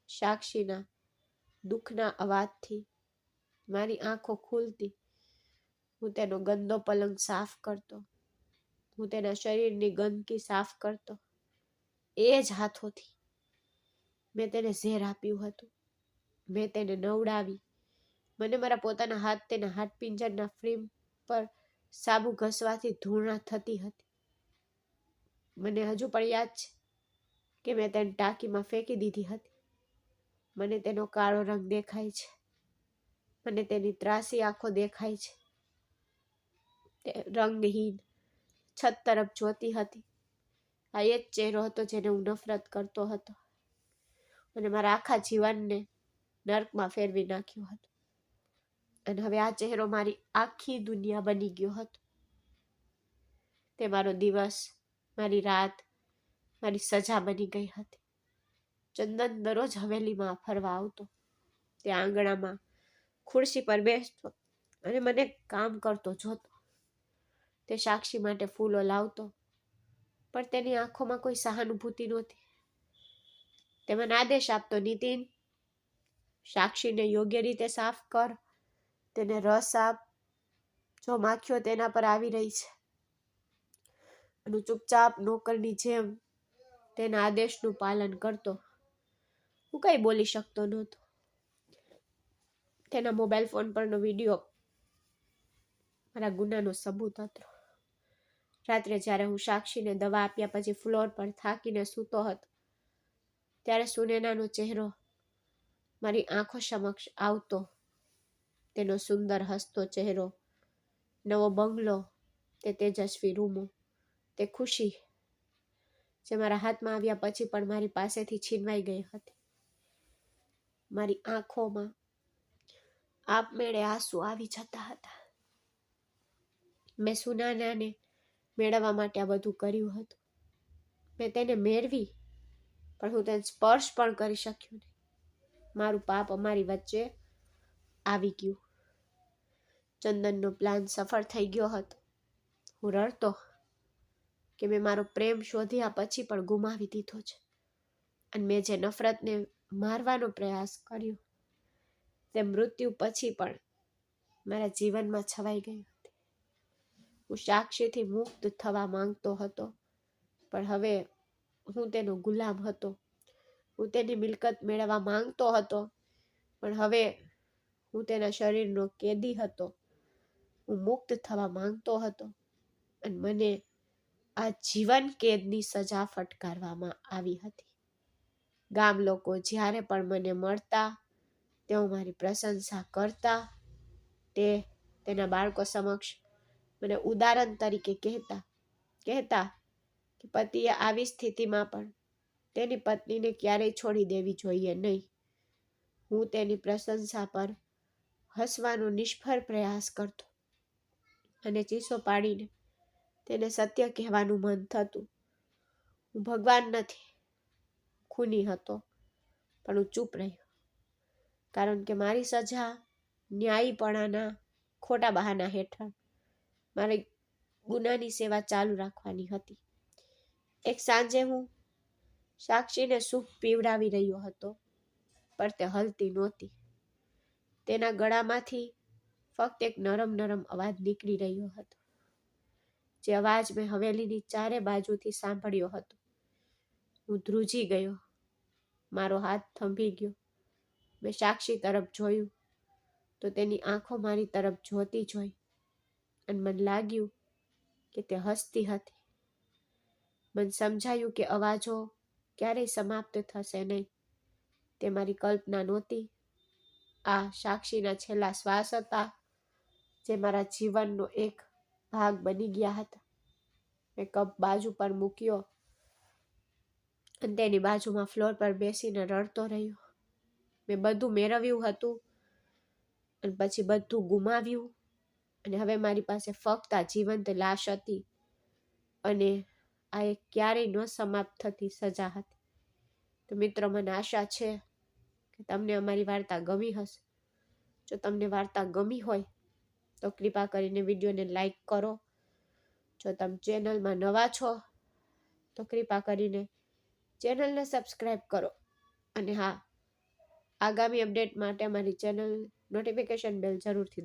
સાક્ષીના દુઃખના અવાજથી મારી આંખો ખુલતી. હું તેનો ગંદો પલંગ સાફ કરતો. હું તેના શરીરની ગંદકી સાફ કરતો. એ જ હાથોથી મેં તેને ઝેર આપ્યું હતું. મેં તેને નવડાવી. મને મારા પોતાના હાથ તેના હાડપિંજરના ફ્રેમ પર સાબુ ઘસવાથી ધૂળના થતી હતી. મને હજુ પણ યાદ છે કે મેં તેને ટાંકીમાં ફેંકી દીધી હતી. મને તેનો કાળો રંગ દેખાય છે. મને તેની ત્રાસી આંખો દેખાય છે. તે રંગહીન છત તરફ જોતી હતી. આ એ જ ચહેરો હતો જેને હું નફરત કરતો હતો અને મારા આખા જીવનને નર્કમાં ફેરવી નાખ્યો હતો. અને હવે આ ચહેરો મારી આખી દુનિયા બની ગયો હતો. તે મારો દિવસ, મારી રાત, મારી સજા બની ગઈ હતી. ચંદન દરરોજ હવેલીમાં ફરવા આવતો. તે આંગણામાં ખુરશી પર બેસતો અને મને કામ કરતો જોતો. તે સાક્ષી માટે ફૂલો લાવતો, પણ તેની આંખોમાં કોઈ સહાનુભૂતિ નહોતી. તે મને આદેશ આપતો, નીતિન, સાક્ષીને યોગ્ય રીતે સાફ કર, તેને રસ આપ, જો માખીઓ તેના પર આવી રહી છે. અને ચૂપચાપ નોકરની જેમ તેના આદેશનું પાલન કરતો. હું કંઈ બોલી શકતો નહોતો. તેના મોબાઈલ ફોન પરનો વિડીયો મારા ગુનાનો સબૂત હતો. રાત્રે જ્યારે હું સાક્ષીને દવા આપ્યા પછી ફ્લોર પર થાકીને સૂતો હતો, ત્યારે સુનૈનાનો ચહેરો મારી આંખો સમક્ષ આવતો. તેનો સુંદર હસતો ચહેરો, નવો બંગલો, તે તેજસ્વી રૂમો, તે ખુશી જે મારા હાથમાં આવ્યા પછી પણ મારી પાસેથી છીનવાઈ ગઈ હતી. મારી આંખોમાં આપમેળે આંસુ આવી જતા હતા. મેં સુનૈનાને મેળવવા માટે આ બધું કર્યું હતું. મેં તેને મેળવી, પણ હું તેને સ્પર્શ પણ કરી શક્યો નહીં. મારું પાપ અમારી વચ્ચે આવી ગયું. ચંદનનો પ્લાન સફળ થઈ ગયો હતો. હું રડતો કે મેં મારો પ્રેમ શોધ્યા પછી પણ ગુમાવી દીધો છે. અને મેં જે નફરતને મારવાનો પ્રયાસ કર્યો, તે મૃત્યુ પછી પણ મારા જીવનમાં છવાઈ ગઈ હતી. હું સાક્ષીથી મુક્ત થવા માંગતો હતો, પણ હવે હું તેનો ગુલામ હતો. હું તેની મિલકત મેળવવા માંગતો હતો, પણ હવે હું તેના શરીરનો કેદી હતો. હું મુક્ત થવા માંગતો હતો અને મને આ જીવન કેદની સજા ફટકારવામાં આવી હતી. ગામ લોકો જ્યારે પણ મને મળતા તેઓ મારી પ્રશંસા કરતા, તે તેના બાળકો સમક્ષ મને ઉદાહરણ તરીકે કહેતા કે પતિએ આવી સ્થિતિમાં પણ તેની પત્નીને ક્યારેય છોડી દેવી જોઈએ નહીં. હું તેની પ્રશંસા પર હસવાનો નિષ્ફળ પ્રયાસ કરતો અને ચીસો પાડીને તેને સત્ય કહેવાનું મન થતું. હું ભગવાન નથી, ખૂની હતો, પણ હું ચૂપ રહ્યો, કારણ કે મારી સજા ન્યાયીપણાના ખોટા બહાના હેઠળ મારે ગુનાની સેવા ચાલુ રાખવાની હતી. એક સાંજે હું સાક્ષીને સૂપ પીવડાવી રહ્યો હતો, પણ તે હલતી નહોતી. તેના ગળામાંથી ફક્ત એક નરમ અવાજ નીકળી રહ્યો હતો, જે અવાજ મેં હવેલીની ચારે બાજુથી સાંભળ્યો હતો. હું ધ્રુજી ગયો, મારો હાથ થંભી ગયો. મેં સાક્ષી તરફ જોયું તો તેની આંખો મારી તરફ જોતી જોઈ અને મને લાગ્યું કે તે હસતી હતી. મને સમજાયું કે અવાજો ક્યારેય સમાપ્ત થશે નહીં. તે મારી કલ્પના નહોતી, આ સાક્ષીના છેલ્લા શ્વાસ હતા, જે મારા જીવનનો એક ભાગ બની ગયા હતા. મેં કપ બાજુ પર મૂક્યો અને તેની બાજુમાં ફ્લોર પર બેસીને રડતો રહ્યો. મેં બધું મેળવ્યું હતું અને પછી બધું ગુમાવ્યું, અને હવે મારી પાસે ફક્ત આ જીવંત લાશ હતી, અને આ એક ક્યારેય ન સમાપ્ત થતી સજા હતી. તો મિત્રો, મને આશા છે કે તમને અમારી વાર્તા ગમી હશે. જો તમને વાર્તા ગમી હોય તો કૃપા કરીને વિડીયોને લાઈક કરો. જો તમે ચેનલમાં નવા છો તો કૃપા કરીને ચેનલને સબસ્ક્રાઈબ કરો. અને હા, આગામી અપડેટ માટે અમારી ચેનલ નોટિફિકેશન બેલ જરૂરથી